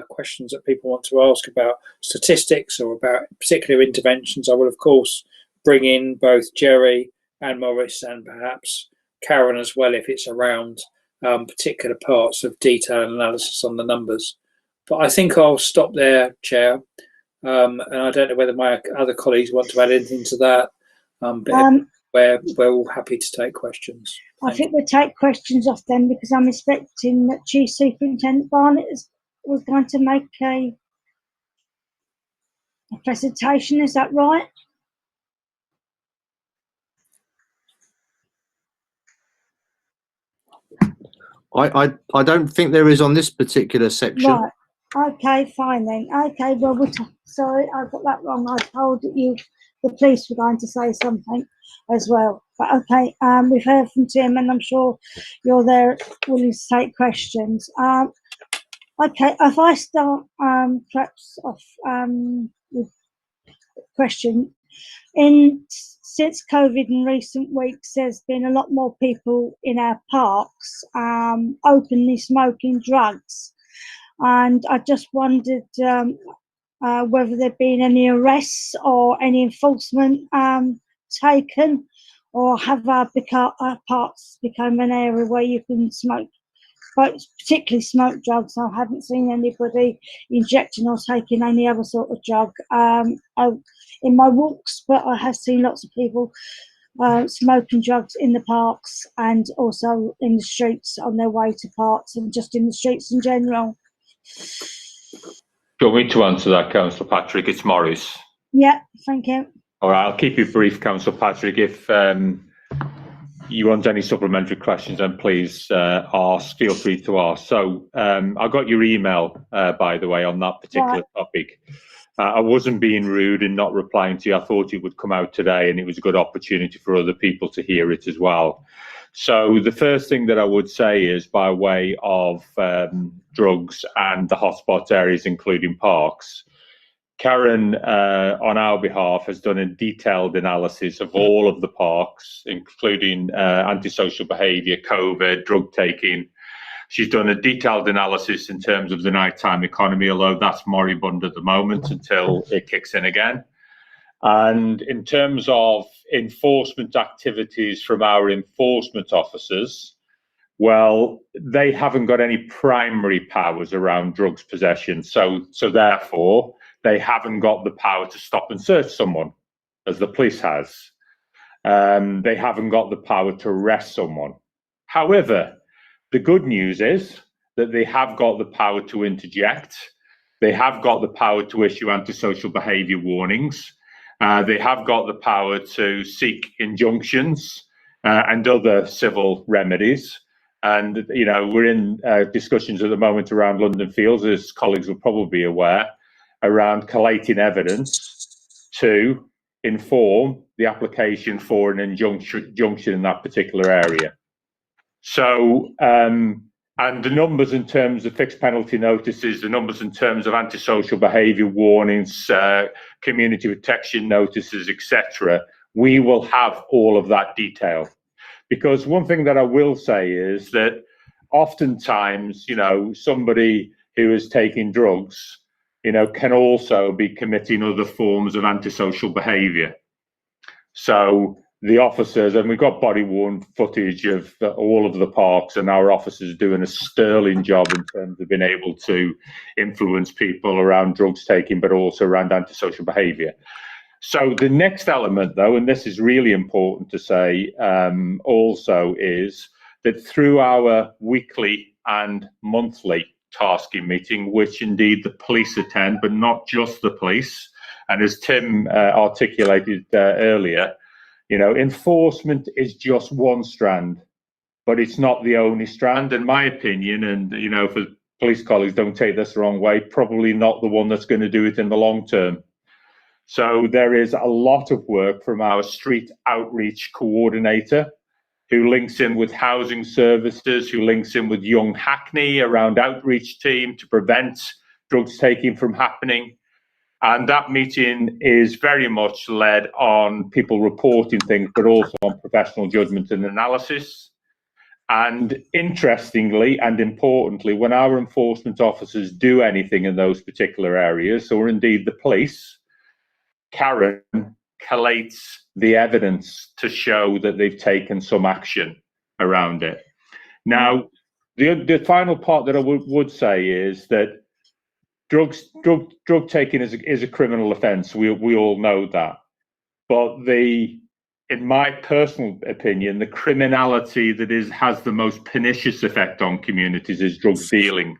questions that people want to ask about statistics or about particular interventions, I will, of course, bring in both Jerry and Maurice and perhaps Karen as well if it's around particular parts of detail analysis on the numbers. But I think I'll stop there, Chair. And I don't know whether my other colleagues want to add anything to that, but we're all happy to take questions. I think we'll take questions off then because I'm expecting that Chief Superintendent Barnett was going to make a presentation. Is that right? I don't think there is on this particular section. Right. Okay, fine then. Okay, well, sorry, I got that wrong. I told you the police were going to say something as well. But okay, we've heard from Tim, and I'm sure you're there willing to take questions. Okay, if I start perhaps off with a question. Since COVID in recent weeks, there's been a lot more people in our parks openly smoking drugs. And I just wondered whether there'd been any arrests or any enforcement taken, or have our parks become an area where you can smoke, but particularly smoke drugs. I haven't seen anybody injecting or taking any other sort of drug in my walks, but I have seen lots of people smoking drugs in the parks and also in the streets on their way to parks and just in the streets in general. Do you want me to answer that, Councillor Patrick? It's Maurice. Yeah, thank you. All right, I'll keep you brief, Councillor Patrick. If you want any supplementary questions, then please feel free to ask. So I got your email, by the way, on that particular topic. I wasn't being rude in not replying to you. I thought it would come out today, and it was a good opportunity for other people to hear it as well. So the first thing that I would say is, by way of drugs and the hotspot areas, including parks, Karen, on our behalf, has done a detailed analysis of all of the parks, including antisocial behaviour, COVID, drug taking. She's done a detailed analysis in terms of the nighttime economy, although that's moribund at the moment until it kicks in again. And in terms of enforcement activities from our enforcement officers, well, they haven't got any primary powers around drugs possession. So therefore, they haven't got the power to stop and search someone, as the police has. They haven't got the power to arrest someone. However, the good news is that they have got the power to interject. They have got the power to issue antisocial behaviour warnings. They have got the power to seek injunctions and other civil remedies. And, you know, we're in discussions at the moment around London Fields, as colleagues will probably be aware, around collating evidence to inform the application for an injunction in that particular area. So, and the numbers in terms of fixed penalty notices, the numbers in terms of antisocial behaviour warnings, community protection notices, etc., we will have all of that detail. Because one thing that I will say is that oftentimes, you know, somebody who is taking drugs, you know, can also be committing other forms of antisocial behaviour. So the officers, and we've got body-worn footage of all of the parks, and our officers doing a sterling job in terms of being able to influence people around drugs taking, but also around antisocial behaviour. So the next element, though, and this is really important to say also, is that through our weekly and monthly tasking meeting, which indeed the police attend, but not just the police, and as Tim articulated earlier, you know, enforcement is just one strand, but it's not the only strand, in my opinion. And, you know, for police colleagues, don't take this the wrong way, probably not the one that's going to do it in the long term. So there is a lot of work from our street outreach coordinator, who links in with housing services, who links in with Young Hackney around outreach team to prevent drugs taking from happening. And that meeting is very much led on people reporting things, but also on professional judgment and analysis. And interestingly and importantly, when our enforcement officers do anything in those particular areas, or indeed the police, Karen collates the evidence to show that they've taken some action around it. Now, the final part that I would say is that drug taking is a criminal offence. We all know that, but in my personal opinion, the criminality that has the most pernicious effect on communities is drug dealing.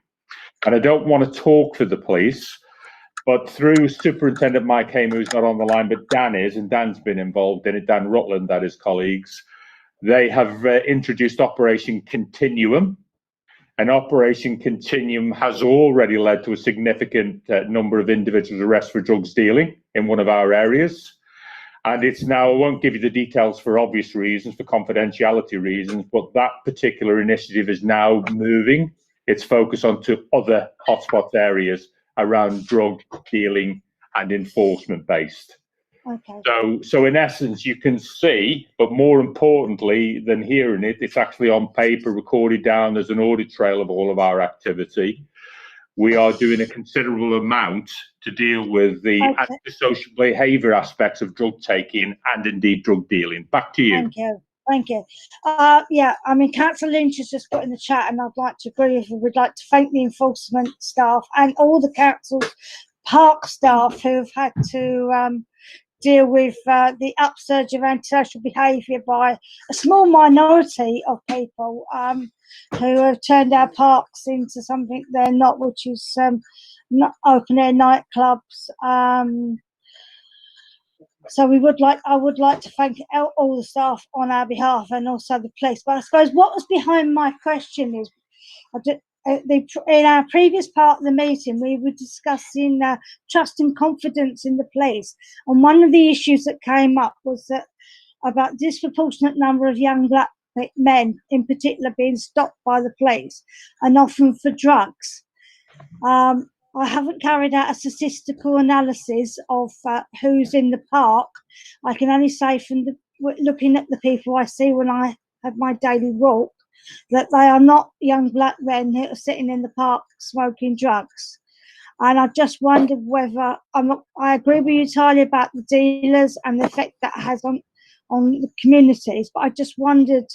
And I don't want to talk for the police, but through Superintendent Mike Hamer, who's not on the line, but Dan is, and Dan's been involved in it, Dan Rutland, that is colleagues, they have introduced Operation Continuum. And Operation Continuum has already led to a significant number of individuals arrested for drugs dealing in one of our areas. And it's now, I won't give you the details for obvious reasons, for confidentiality reasons, but that particular initiative is now moving its focus onto other hotspot areas around drug dealing and enforcement based. Okay. So in essence, you can see, but more importantly than hearing it, it's actually on paper, recorded down. There's an audit trail of all of our activity. We are doing a considerable amount to deal with the antisocial behaviour aspects of drug taking and indeed drug dealing. Back to you. Thank you. Thank you. Yeah, I mean, Councillor Lynch has just put in the chat, and I'd like to agree with you. We'd like to thank the enforcement staff and all the council's park staff who have had to deal with the upsurge of antisocial behaviour by a small minority of people who have turned our parks into something they're not, which is not open air nightclubs. So I would like to thank all the staff on our behalf and also the police. But I suppose what was behind my question is, in our previous part of the meeting, we were discussing trust and confidence in the police. And one of the issues that came up was that about disproportionate number of young black men in particular being stopped by the police, and often for drugs. I haven't carried out a statistical analysis of who's in the park. I can only say from looking at the people I see when I have my daily walk, that they are not young black men who are sitting in the park smoking drugs. And I just wondered whether, I agree with you entirely about the dealers and the effect that has on the communities, but I just wondered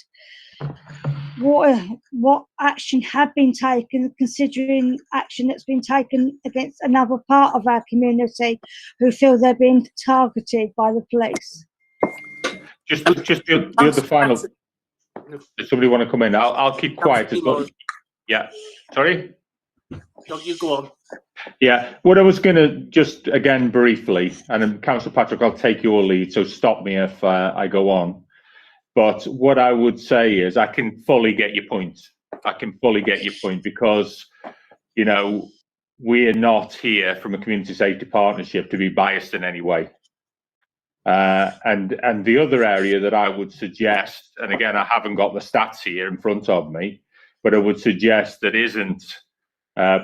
what action had been taken, considering action that's been taken against another part of our community who feel they're being targeted by the police. Just the other final. Does somebody want to come in? I'll keep quiet as well. Yeah. Sorry? No, you go on. Yeah. What I was going to just, again, briefly, and Councillor Patrick, I'll take your lead, so stop me if I go on. But what I would say is I can fully get your point. I can fully get your point because, you know, we're not here from a community safety partnership to be biased in any way. And the other area that I would suggest, and again, I haven't got the stats here in front of me, but I would suggest that isn't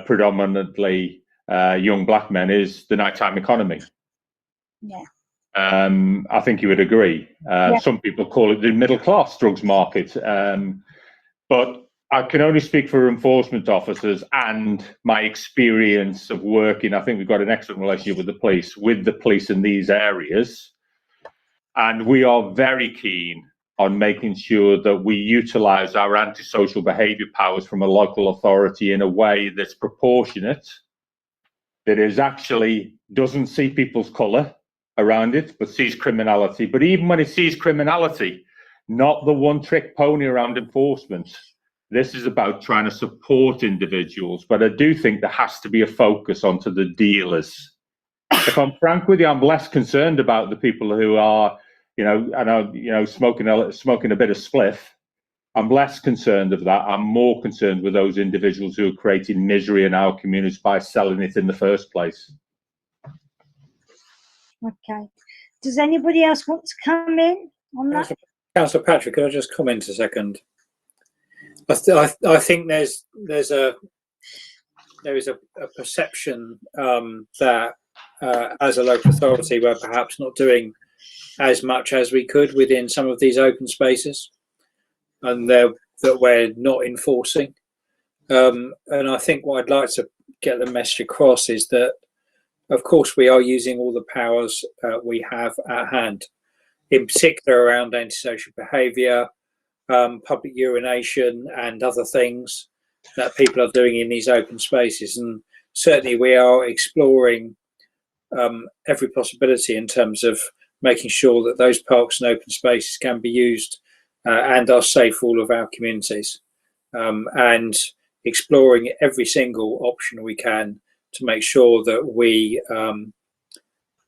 predominantly young black men is the nighttime economy. Yeah. I think you would agree. Yeah. Some people call it the middle class drugs market, but I can only speak for enforcement officers and my experience of working. I think we've got an excellent relationship with the police in these areas, and we are very keen on making sure that we utilise our antisocial behaviour powers from a local authority in a way that's proportionate, that is actually doesn't see people's colour, around it, but sees criminality. But even when it sees criminality, not the one-trick pony around enforcement. This is about trying to support individuals, but I do think there has to be a focus onto the dealers. If I'm frank with you, I'm less concerned about the people who are, smoking a bit of spliff. I'm less concerned of that. I'm more concerned with those individuals who are creating misery in our communities by selling it in the first place. Okay. Does anybody else want to come in on that? Councillor Patrick, could I just comment a second? I think there is a perception that as a local authority we're perhaps not doing as much as we could within some of these open spaces, and that we're not enforcing. And I think what I'd like to get the message across is that, of course, we are using all the powers we have at hand, in particular around antisocial behaviour, public urination and other things that people are doing in these open spaces. And certainly we are exploring every possibility in terms of making sure that those parks and open spaces can be used and are safe for all of our communities, and exploring every single option we can to make sure that we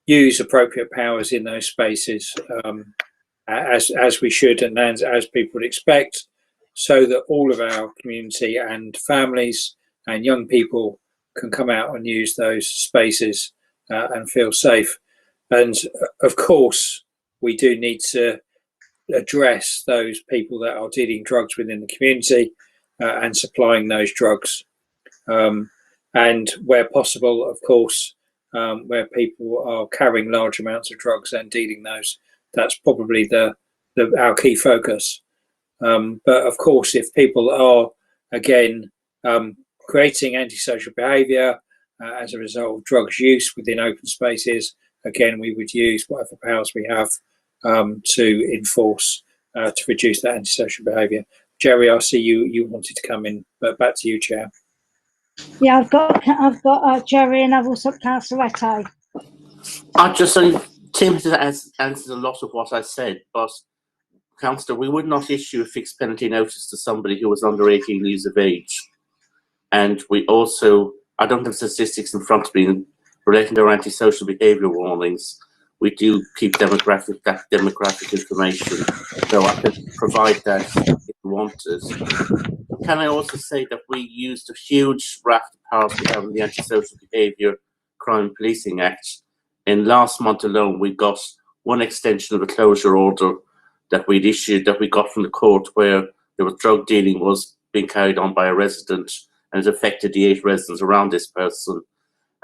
use appropriate powers in those spaces as we should and as people would expect, so that all of our community and families and young people can come out and use those spaces and feel safe. And of course, we do need to address those people that are dealing drugs within the community and supplying those drugs. And where possible, of course, where people are carrying large amounts of drugs and dealing those, that's probably our key focus. But of course, if people are, again, creating antisocial behaviour as a result of drugs use within open spaces, again, we would use whatever powers we have to enforce, to reduce that antisocial behaviour. Jerry, I see you wanted to come in, but back to you, Chair. Yeah, I've got Jerry, and I've also got Councillor Ette. I just think Tim has answered a lot of what I said, but Councillor, we would not issue a fixed penalty notice to somebody who was under 18 years of age. And we also, I don't have statistics in front of me relating to our antisocial behaviour warnings. We do keep demographic information, so I can provide that if you want it. Can I also say that we used a huge raft of powers we have in the Antisocial Behaviour Crime Policing Act. In last month alone, we got one extension of a closure order that we'd issued, that we got from the court, where there was drug dealing was being carried on by a resident, and it affected the 8 residents around this person.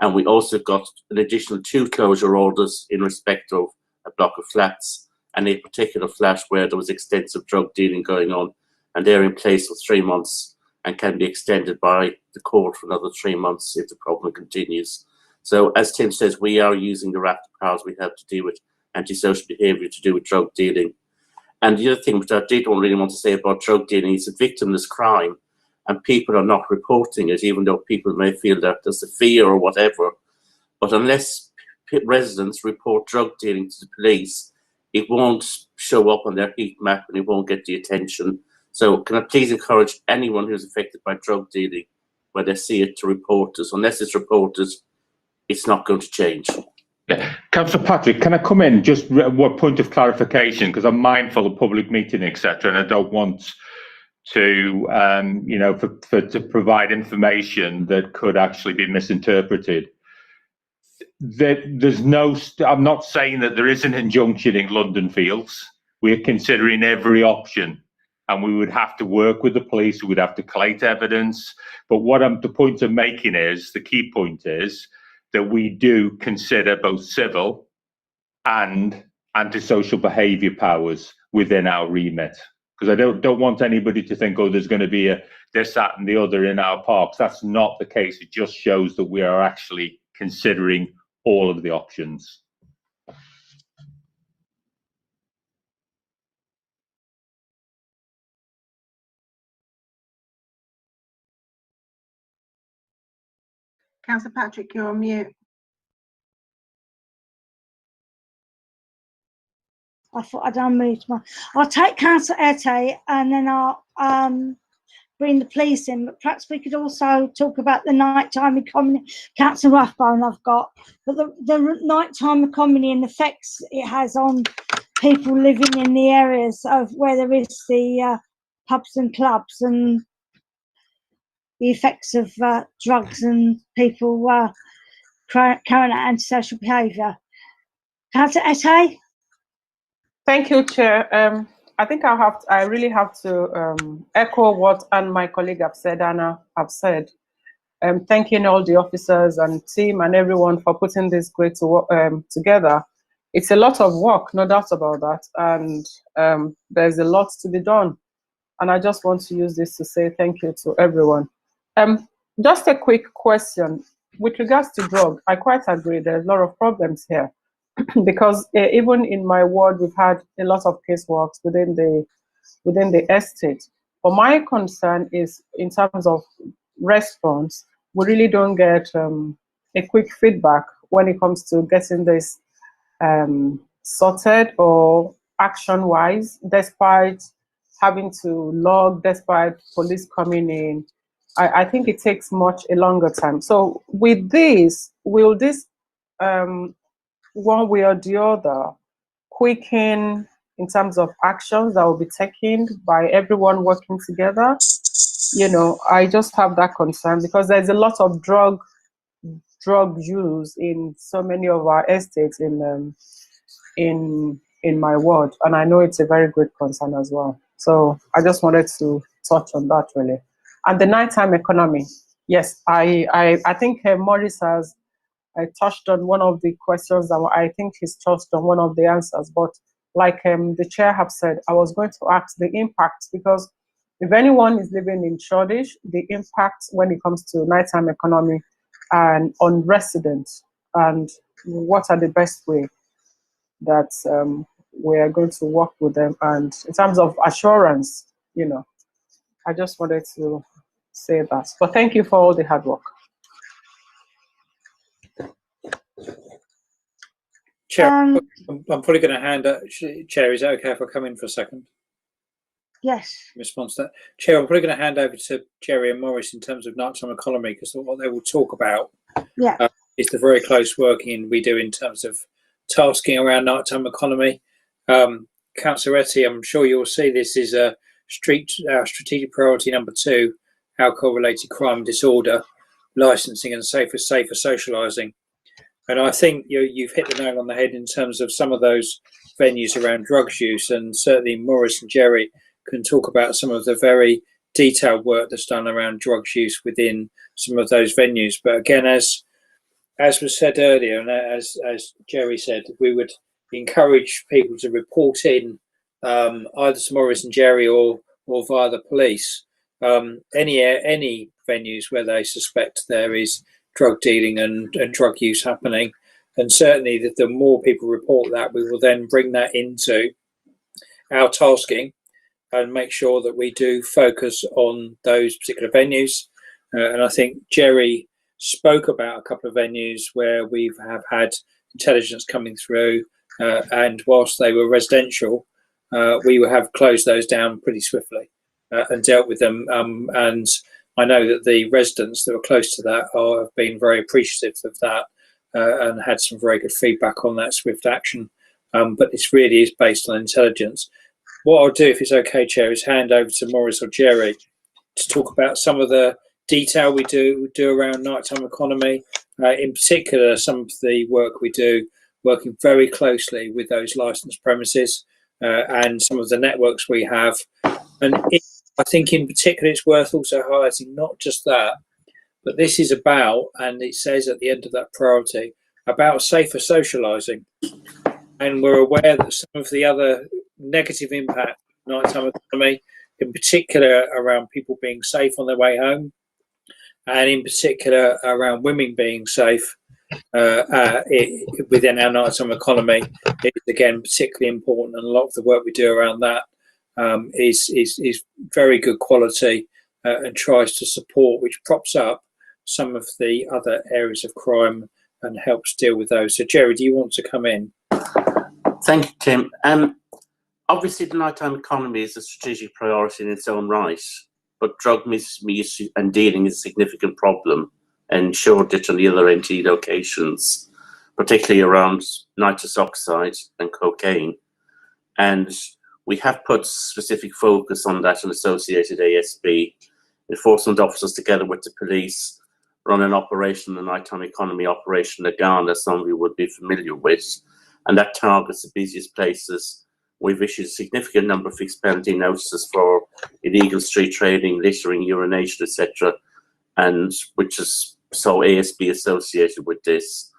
And we also got an additional 2 closure orders in respect of a block of flats and a particular flat where there was extensive drug dealing going on, and they're in place for 3 months and can be extended by the court for another 3 months if the problem continues. So as Tim says, we are using the raft of powers we have to deal with antisocial behaviour to do with drug dealing. And the other thing which I did really want to say about drug dealing is a victimless crime, and people are not reporting it, even though people may feel that there's a fear or whatever. But unless residents report drug dealing to the police, it won't show up on their heat map and it won't get the attention. So can I please encourage anyone who's affected by drug dealing, where they see it, to report it. Unless it's reported, it's not going to change. Yeah. Councillor Patrick, can I come in just one point of clarification, because I'm mindful of public meeting, etc., and I don't want to, to provide information that could actually be misinterpreted. There's no, I'm not saying that there is an injunction in London Fields. We're considering every option, and we would have to work with the police. We would have to collate evidence. But the point I'm making is, the key point is that we do consider both civil and antisocial behaviour powers within our remit. Because I don't want anybody to think, oh, there's going to be a this, that, and the other in our parks. That's not the case. It just shows that we are actually considering all of the options. Councillor Patrick, you're on mute. I thought I'd unmute my. I'll take Councillor Ette and then I'll bring the police in. But perhaps we could also talk about the nighttime economy. Councillor Rathbone I've got, but the nighttime economy and the effects it has on people living in the areas of where there is the pubs and clubs, and the effects of drugs and people carrying out antisocial behaviour. Councillor Ette? Thank you, Chair. I think I really have to echo what my colleague have said, Anna have said. Thanking all the officers and team and everyone for putting this great together. It's a lot of work, no doubt about that, and there's a lot to be done. And I just want to use this to say thank you to everyone. Just a quick question. With regards to drug, I quite agree there's a lot of problems here because even in my ward, we've had a lot of caseworks within the estate. But my concern is in terms of response, we really don't get a quick feedback when it comes to getting this sorted or action-wise, despite having to log, despite police coming in. I think it takes a longer time. So with this, will this one way or the other quicken in terms of actions that will be taken by everyone working together? You know, I just have that concern because there's a lot of drug use in so many of our estates in my ward, and I know it's a very great concern as well. So I just wanted to touch on that really. And the nighttime economy, yes, I think Maurice has touched on one of the questions that I think he's touched on one of the answers. But like the chair have said, I was going to ask the impact, because if anyone is living in Shoreditch, the impact when it comes to nighttime economy and on residents, and what are the best way that we are going to work with them, and in terms of assurance, you know, I just wanted to say that. But thank you for all the hard work. Chair, I'm probably going to hand up. Chair, is it okay if I come in for a second? Yes. In response to that, Chair, I'm probably going to hand over to Jerry and Maurice in terms of nighttime economy, because what they will talk about is the very close working we do in terms of tasking around nighttime economy. Councillor Ette, I'm sure you'll see this is a strategic priority number 2, alcohol-related crime and disorder, licensing and safer socialising. And I think you've hit the nail on the head in terms of some of those venues around drugs use, and certainly Maurice and Jerry can talk about some of the very detailed work that's done around drugs use within some of those venues. But again, as was said earlier, and as Jerry said, we would encourage people to report in either to Maurice and Jerry or via the police any venues where they suspect there is drug dealing and drug use happening. And certainly the more people report that, we will then bring that into our tasking and make sure that we do focus on those particular venues. And I think Jerry spoke about a couple of venues where we have had intelligence coming through, and whilst they were residential, we have closed those down pretty swiftly and dealt with them. And I know that the residents that were close to that have been very appreciative of that and had some very good feedback on that swift action. But this really is based on intelligence. What I'll do, if it's okay, Chair, is hand over to Maurice or Jerry to talk about some of the detail we do around nighttime economy, in particular some of the work we do working very closely with those licensed premises and some of the networks we have. And I think in particular it's worth also highlighting not just that, but this is about, and it says at the end of that priority, about safer socialising. And we're aware that some of the other negative impact of nighttime economy, in particular around people being safe on their way home, and in particular around women being safe within our nighttime economy, is again particularly important. And a lot of the work we do around that is very good quality and tries to support, which props up some of the other areas of crime and helps deal with those. So Jerry, do you want to come in? Thank you, Tim. Obviously, the nighttime economy is a strategic priority in its own right, but drug misuse and dealing is a significant problem, and Shoreditch and the other NT locations, particularly around nitrous oxide and cocaine. And we have put specific focus on that and associated ASB. Enforcement officers, together with the police, run an operation, the nighttime economy operation, Lagana, some of you would be familiar with, and that targets the busiest places. We've issued a significant number of fixed penalty notices for illegal street trading, littering, urination, etc., and which is so ASB associated with this.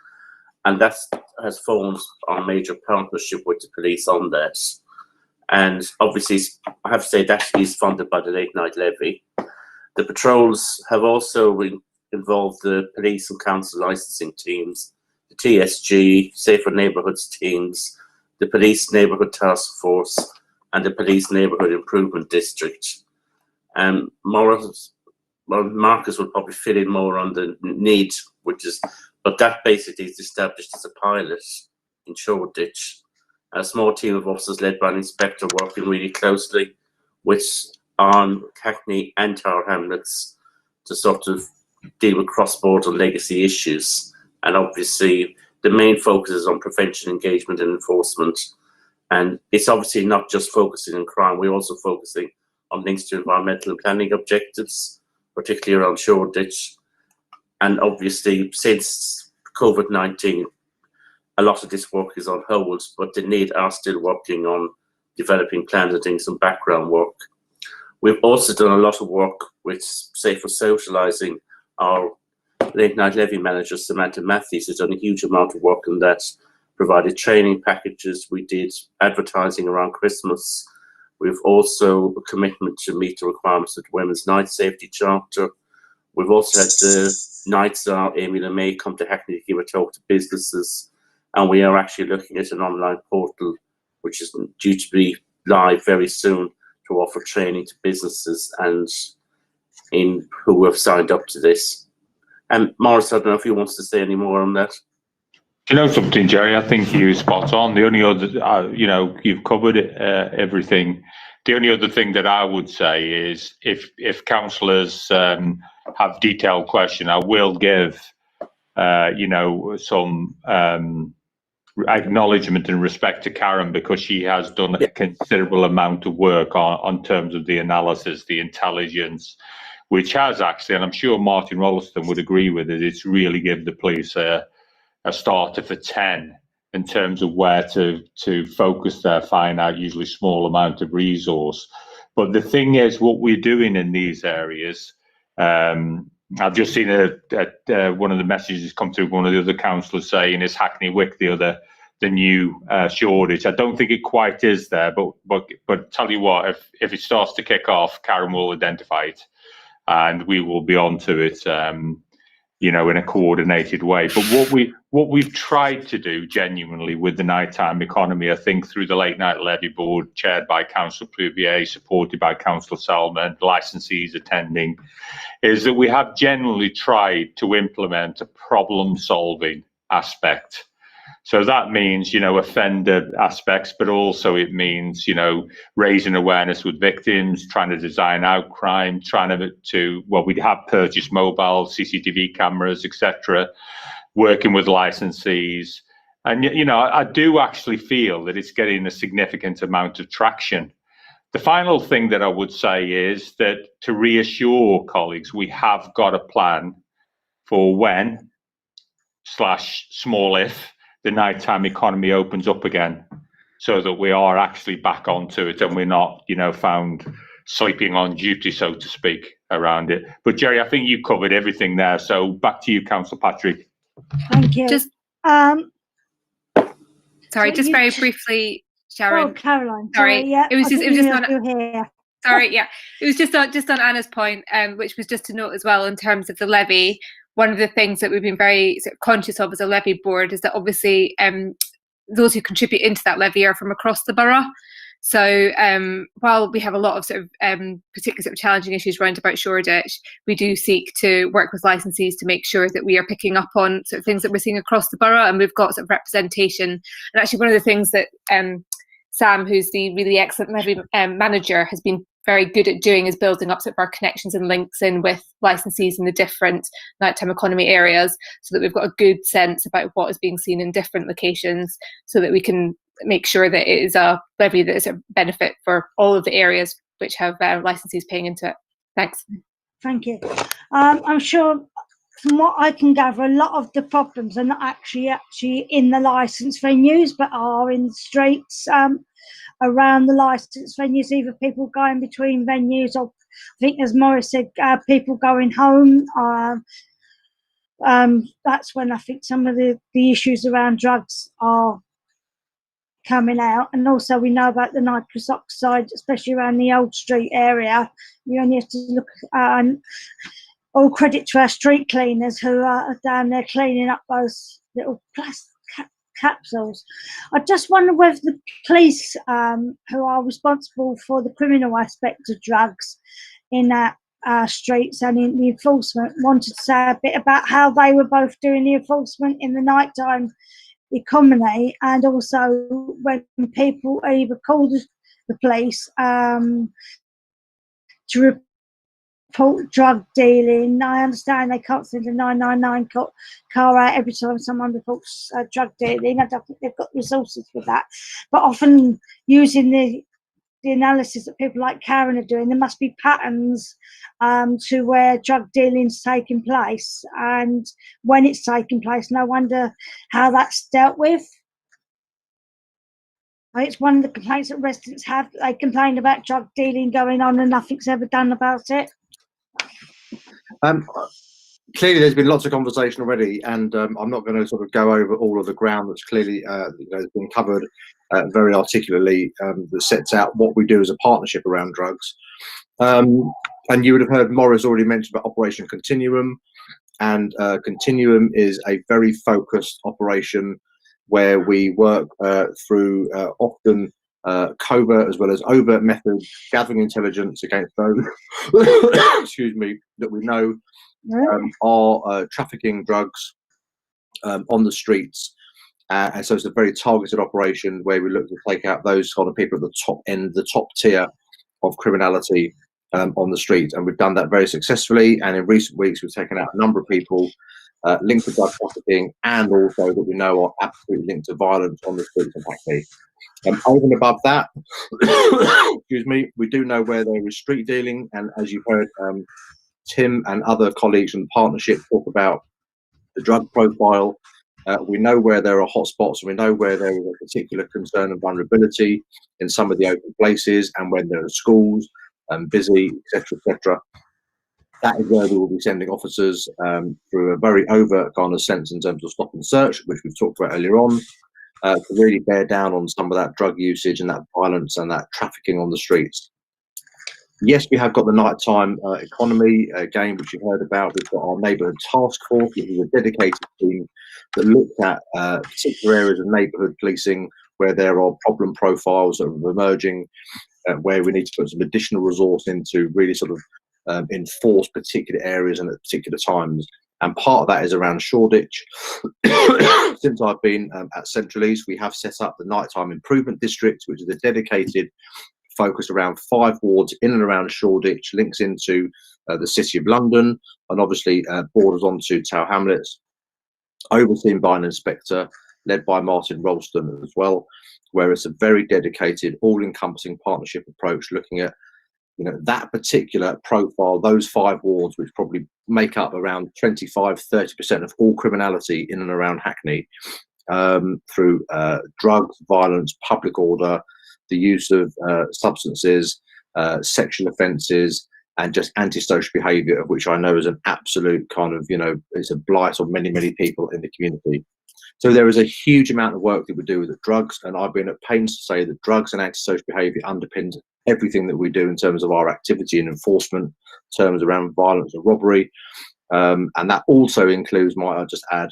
And that has formed our major partnership with the police on that. And obviously, I have to say that is funded by the late night levy. The patrols have also involved the police and council licensing teams, the TSG, Safer Neighbourhoods teams, the Police Neighbourhood Task Force, and the Police Neighbourhood Improvement District. And Marcus will probably fill in more on the need, but that basically is established as a pilot in Shoreditch. A small team of officers led by an inspector working really closely with Hackney and Tower Hamlets to sort of deal with cross-border legacy issues. And obviously, the main focus is on prevention, engagement, and enforcement. And it's obviously not just focusing on crime, we're also focusing on links to environmental and planning objectives, particularly around Shoreditch. And obviously, since COVID-19, a lot of this work is on hold, but the NID are still working on developing plans and doing some background work. We've also done a lot of work with Safer Socialising. Our late night levy manager, Samantha Matthews, has done a huge amount of work on that, provided training packages. We did advertising around Christmas. We've also a commitment to meet the requirements of the Women's Night Safety Charter. We've also had the Night Czar, Amy LeMay, come to Hackney to give a talk to businesses. And we are actually looking at an online portal, which is due to be live very soon, to offer training to businesses and who have signed up to this. And Maurice, I don't know if he wants to say any more on that. Do you know something, Jerry? I think you're spot on. The only other, you've covered everything. The only other thing that I would say is if councillors have detailed questions, I will give, some acknowledgement and respect to Karen, because she has done a considerable amount of work on terms of the analysis, the intelligence, which has actually, and I'm sure Martin Rolleston would agree with it, it's really given the police a starter for 10 in terms of where to focus their finite, usually small amount of resource. But the thing is, what we're doing in these areas, I've just seen one of the messages come through one of the other councillors saying, is Hackney Wick the new Shoreditch? I don't think it quite is there, but tell you what, if it starts to kick off, Karen will identify it, and we will be onto it, in a coordinated way. But what we've tried to do genuinely with the nighttime economy, I think through the Late Night Levy Board, chaired by Councillor Pluvier, supported by Councillor Salmon, licensees attending, is that we have generally tried to implement a problem-solving aspect. So that means, offender aspects, but also it means, raising awareness with victims, trying to design out crime, we have purchased mobile CCTV cameras, etc., working with licensees. And, I do actually feel that it's getting a significant amount of traction. The final thing that I would say is that to reassure colleagues, we have got a plan for when / small if the nighttime economy opens up again, so that we are actually back onto it and we're not, found sleeping on duty, so to speak, around it. But Jerry, I think you covered everything there. So back to you, Councillor Patrick. Thank you. Just sorry, just very briefly, Sharon. Oh, Caroline. Sorry, yeah. It was just on. Here. Sorry, yeah, it was just on Anna's point, which was just to note as well in terms of the levy. One of the things that we've been very conscious of as a levy board is that obviously those who contribute into that levy are from across the borough. So while we have a lot of particularly challenging issues around about Shoreditch, we do seek to work with licensees to make sure that we are picking up on things that we're seeing across the borough, and we've got representation. And actually, one of the things that Sam, who's the really excellent levy manager, has been very good at doing, is building up sort of our connections and links in with licensees in the different nighttime economy areas, so that we've got a good sense about what is being seen in different locations, so that we can make sure that it is a levy that is a benefit for all of the areas which have licensees paying into it. Thanks. Thank you. I'm sure from what I can gather, a lot of the problems are not actually in the licensed venues, but are in the streets around the licensed venues, either people going between venues, or I think, as Morris said, people going home. That's when I think some of the issues around drugs are coming out. And also we know about the nitrous oxide, especially around the Old Street area. You only have to look, all credit to our street cleaners who are down there cleaning up those little plastic capsules. I just wonder whether the police, who are responsible for the criminal aspect of drugs in our streets and in the enforcement, wanted to say a bit about how they were both doing the enforcement in the nighttime economy, and also when people either call the police to report drug dealing. I understand they can't send a 999 car out every time someone reports drug dealing. I don't think they've got resources for that, but often using the analysis that people like Karen are doing, there must be patterns to where drug dealing is taking place, and when it's taking place, no wonder how that's dealt with. It's one of the complaints that residents have. They complain about drug dealing going on and nothing's ever done about it. Clearly, there's been lots of conversation already, and I'm not going to sort of go over all of the ground that's clearly has been covered very articulately, that sets out what we do as a partnership around drugs. And you would have heard Morris already mention about Operation Continuum, and Continuum is a very focused operation where we work through often covert as well as overt methods, gathering intelligence against those excuse me, that we know are trafficking drugs on the streets. And so it's a very targeted operation where we look to take out those kind of people at the top end, the top tier of criminality on the street. And we've done that very successfully. And in recent weeks, we've taken out a number of people linked to drug trafficking, and also that we know are absolutely linked to violence on the streets of Hackney. Over and above that, excuse me, we do know where there is street dealing. And as you've heard, Tim and other colleagues in the partnership talk about the drug profile. We know where there are hotspots, and we know where there is a particular concern and vulnerability in some of the open places, and when there are schools busy, etc., etc. That is where we will be sending officers through a very overt kind of sense in terms of stop and search, which we've talked about earlier on, to really bear down on some of that drug usage and that violence and that trafficking on the streets. Yes, we have got the nighttime economy game, which you've heard about. We've got our neighbourhood task force, which is a dedicated team that looks at particular areas of neighbourhood policing where there are problem profiles that are emerging, where we need to put some additional resource into really sort of enforce particular areas and at particular times. And part of that is around Shoreditch. Since I've been at Central East, we have set up the Nighttime Improvement District, which is a dedicated focused around 5 wards in and around Shoreditch, links into the City of London, and obviously borders onto Tower Hamlets, overseen by an inspector led by Martin Ralston as well, where it's a very dedicated, all-encompassing partnership approach, looking at that particular profile, those 5 wards, which probably make up around 25-30% of all criminality in and around Hackney, through drugs, violence, public order, the use of substances, sexual offences, and just antisocial behaviour, of which I know is an absolute kind of, it's a blight on many, many people in the community. So there is a huge amount of work that we do with the drugs, and I've been at pains to say that drugs and antisocial behaviour underpins everything that we do in terms of our activity and enforcement, terms around violence and robbery. And that also includes, might I just add,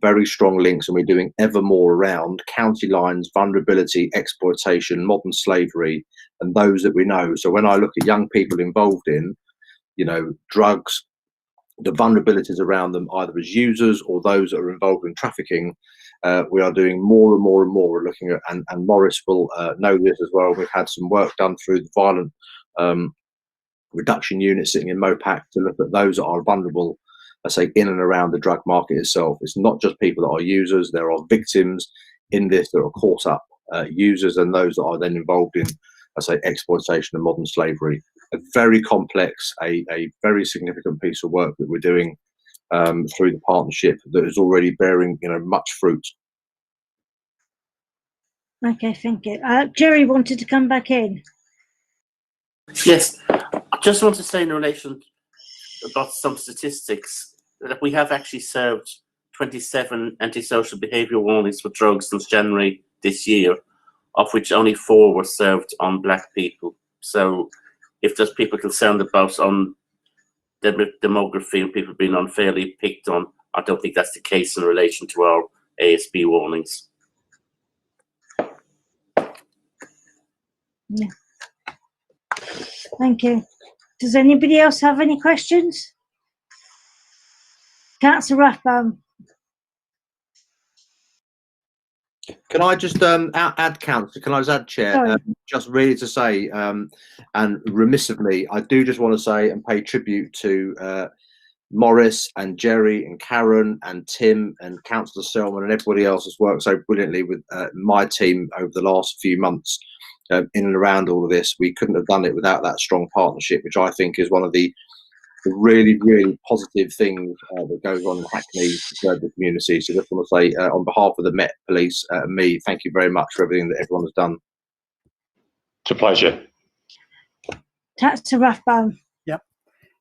very strong links, and we're doing ever more around county lines, vulnerability, exploitation, modern slavery, and those that we know. So when I look at young people involved in, drugs, the vulnerabilities around them, either as users or those that are involved in trafficking. We are doing more and more and more. We're looking at, and Morris will know this as well. We've had some work done through the violent reduction unit sitting in Mopac to look at those that are vulnerable, I say, in and around the drug market itself. It's not just people that are users. There are victims in this that are caught up, users, and those that are then involved in, I say, exploitation and modern slavery. A very complex, a very significant piece of work that we're doing through the partnership that is already bearing, much fruit. Okay, thank you. Jerry wanted to come back in. Yes, I just want to say in relation about some statistics that we have actually served 27 antisocial behaviour warnings for drugs since January this year, of which only 4 were served on black people. So if there's people concerned about on demography and people being unfairly picked on, I don't think that's the case in relation to our ASB warnings. Yeah. Thank you. Does anybody else have any questions? Councillor Rathbone. Can I just add, Councillor? Can I just add, Chair? Just really to say, and remiss of me, I do just want to say and pay tribute to Morris and Jerry and Karen and Tim and Councillor Selman and everybody else that's worked so brilliantly with my team over the last few months in and around all of this. We couldn't have done it without that strong partnership, which I think is one of the really, really positive things that goes on in Hackney to serve the community. So just want to say, on behalf of the Met Police and me, thank you very much for everything that everyone has done. It's a pleasure. Councillor Rathbone.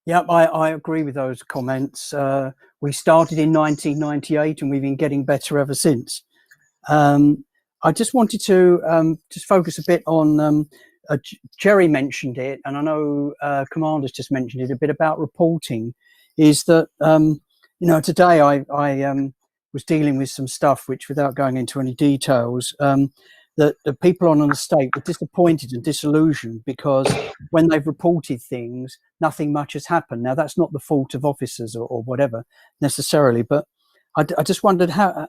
Yep, I agree with those comments. We started in 1998 and we've been getting better ever since. I just wanted to just focus a bit on Jerry mentioned it, and I know Commander's just mentioned it, a bit about reporting. Is that today I was dealing with some stuff which, without going into any details, that the people on an estate were disappointed and disillusioned because when they've reported things, nothing much has happened. Now that's not the fault of officers or whatever necessarily, but I just wondered how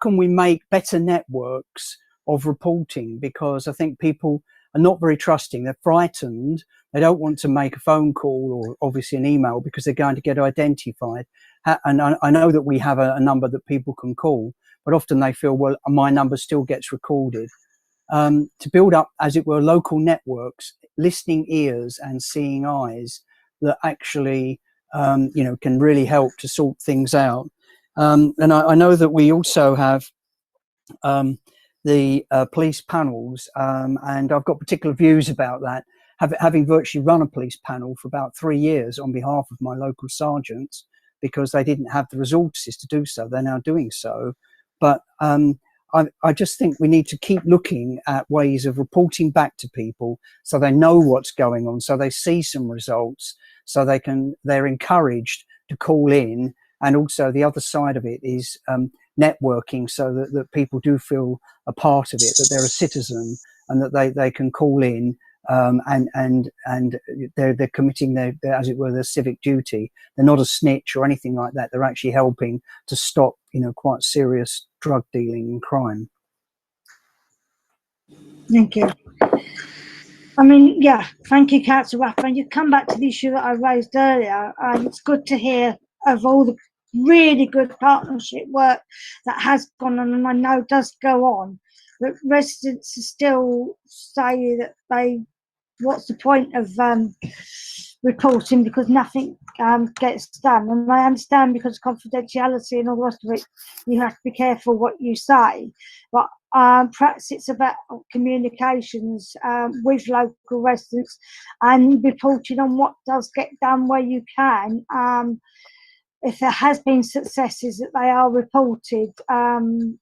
can we make better networks of reporting, because I think people are not very trusting. They're frightened. They don't want to make a phone call or obviously an email because they're going to get identified. And I know that we have a number that people can call, but often they feel, well, my number still gets recorded. To build up, as it were, local networks, listening ears and seeing eyes that actually, can really help to sort things out. And I know that we also have the police panels, and I've got particular views about that, having virtually run a police panel for about 3 years on behalf of my local sergeants, because they didn't have the resources to do so. They're now doing so. But I just think we need to keep looking at ways of reporting back to people so they know what's going on, so they see some results, so they're encouraged to call in. And also the other side of it is networking, so that people do feel a part of it, that they're a citizen and that they can call in and they're committing their, as it were, their civic duty. They're not a snitch or anything like that. They're actually helping to stop, quite serious drug dealing and crime. Thank you. I mean, yeah, thank you, Councillor Rathbone. You come back to the issue that I raised earlier, and it's good to hear of all the really good partnership work that has gone on, and I know does go on, but residents still say that what's the point of reporting, because nothing gets done. And I understand, because of confidentiality and all the rest of it, you have to be careful what you say, but perhaps it's about communications with local residents and reporting on what does get done where you can. If there has been successes, that they are reported, and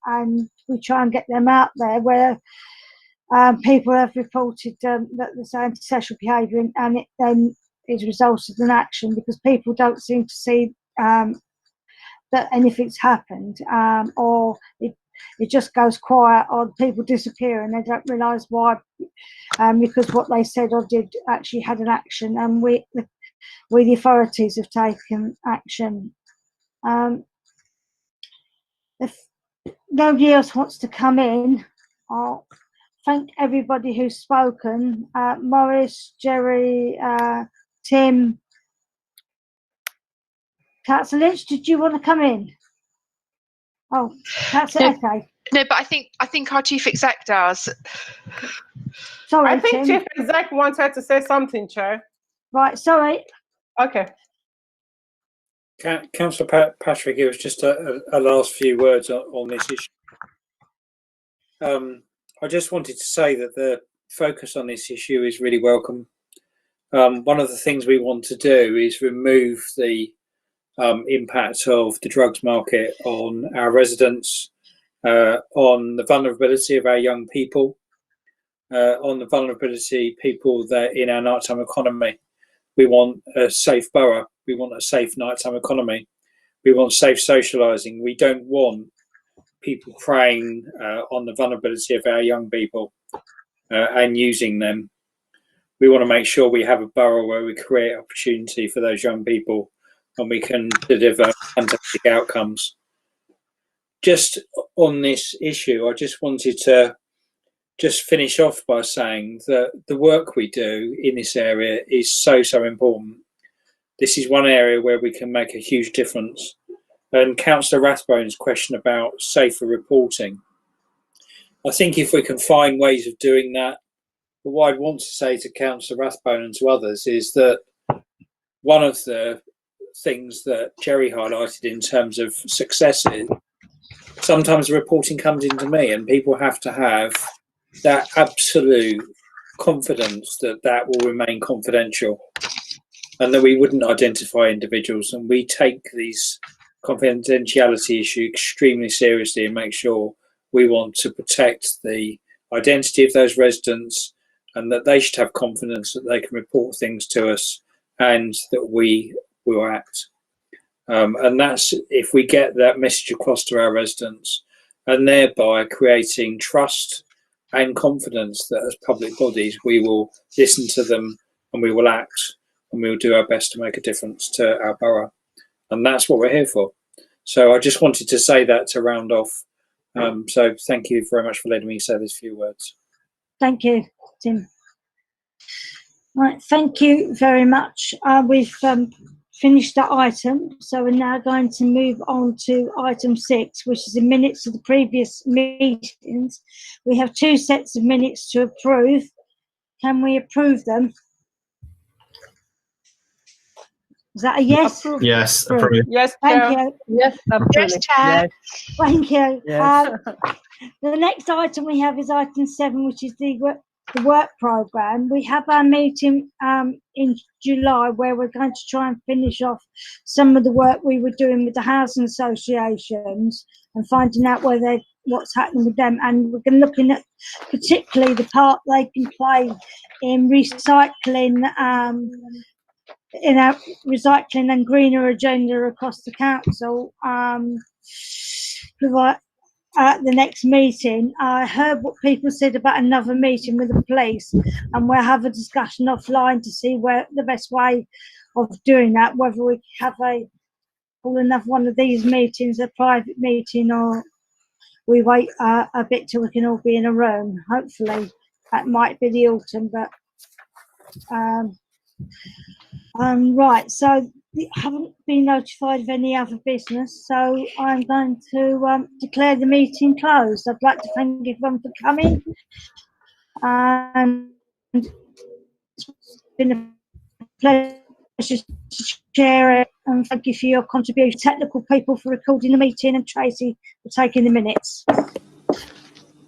we try and get them out there where people have reported that there's antisocial behaviour, and it then is resulted in action, because people don't seem to see that anything's happened, or it just goes quiet, or people disappear and they don't realise why, because what they said or did actually had an action. And we, the authorities, have taken action. If nobody else wants to come in, I'll thank everybody who's spoken. Morris, Jerry, Tim, Councillor Lynch, did you want to come in? Oh, Councillor Eke. No, but I think our chief exec does. Sorry, I think Tim. Chief Exec wanted to say something, Chair. Right, sorry. Okay. Councillor Patrick, it was just a last few words on this issue. I just wanted to say that the focus on this issue is really welcome. One of the things we want to do is remove the impact of the drugs market on our residents, on the vulnerability of our young people, on the vulnerability people that in our nighttime economy. We want a safe borough. We want a safe nighttime economy. We want safe socialising. We don't want people preying on the vulnerability of our young people and using them. We want to make sure we have a borough where we create opportunity for those young people and we can deliver fantastic outcomes. Just on this issue, I just wanted to just finish off by saying that the work we do in this area is so important. This is one area where we can make a huge difference. And Councillor Rathbone's question about safer reporting, I think if we can find ways of doing that, but what I'd want to say to Councillor Rathbone and to others is that one of the things that Jerry highlighted in terms of successes, sometimes the reporting comes into me and people have to have that absolute confidence that that will remain confidential and that we wouldn't identify individuals, and we take these confidentiality issue extremely seriously and make sure we want to protect the identity of those residents and that they should have confidence that they can report things to us and that we will act. And that's if we get that message across to our residents and thereby creating trust and confidence that as public bodies we will listen to them and we will act and we will do our best to make a difference to our borough. And that's what we're here for. So I just wanted to say that to round off. So thank you very much for letting me say these few words. Thank you, Tim. Right, thank you very much. We've finished that item, so we're now going to move on to item 6, which is the minutes of the previous meetings. We have 2 sets of minutes to approve. Can we approve them? Is that a yes? Approve. Yes, Approve. approved. Yes, Thank Chair. you. Yes, absolutely. Yes, Chair. Yes. Thank you. Yes. The next item we have is item 7, which is the work programme. We have our meeting in July where we're going to try and finish off some of the work we were doing with the housing associations and finding out what's happening with them. And we're going to looking at particularly the part they can play in recycling, in our recycling and greener agenda across the council. At the next meeting, I heard what people said about another meeting with the police, and we'll have a discussion offline to see where the best way of doing that, whether we have call another one of these meetings a private meeting or we wait a bit till we can all be in a room. Hopefully that might be the autumn, but right, so I haven't been notified of any other business, so I'm going to declare the meeting closed. I'd like to thank everyone for coming, and it's been a pleasure to share it, and thank you for your contribution. Technical people for recording the meeting, and Tracy for taking the minutes.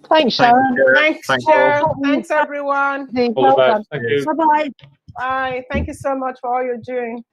Thanks, Sharon. Thanks, Thank Chair. you. Thanks, everyone. All the best. Thank you. Bye bye. Bye. Thank you so much for all you're doing.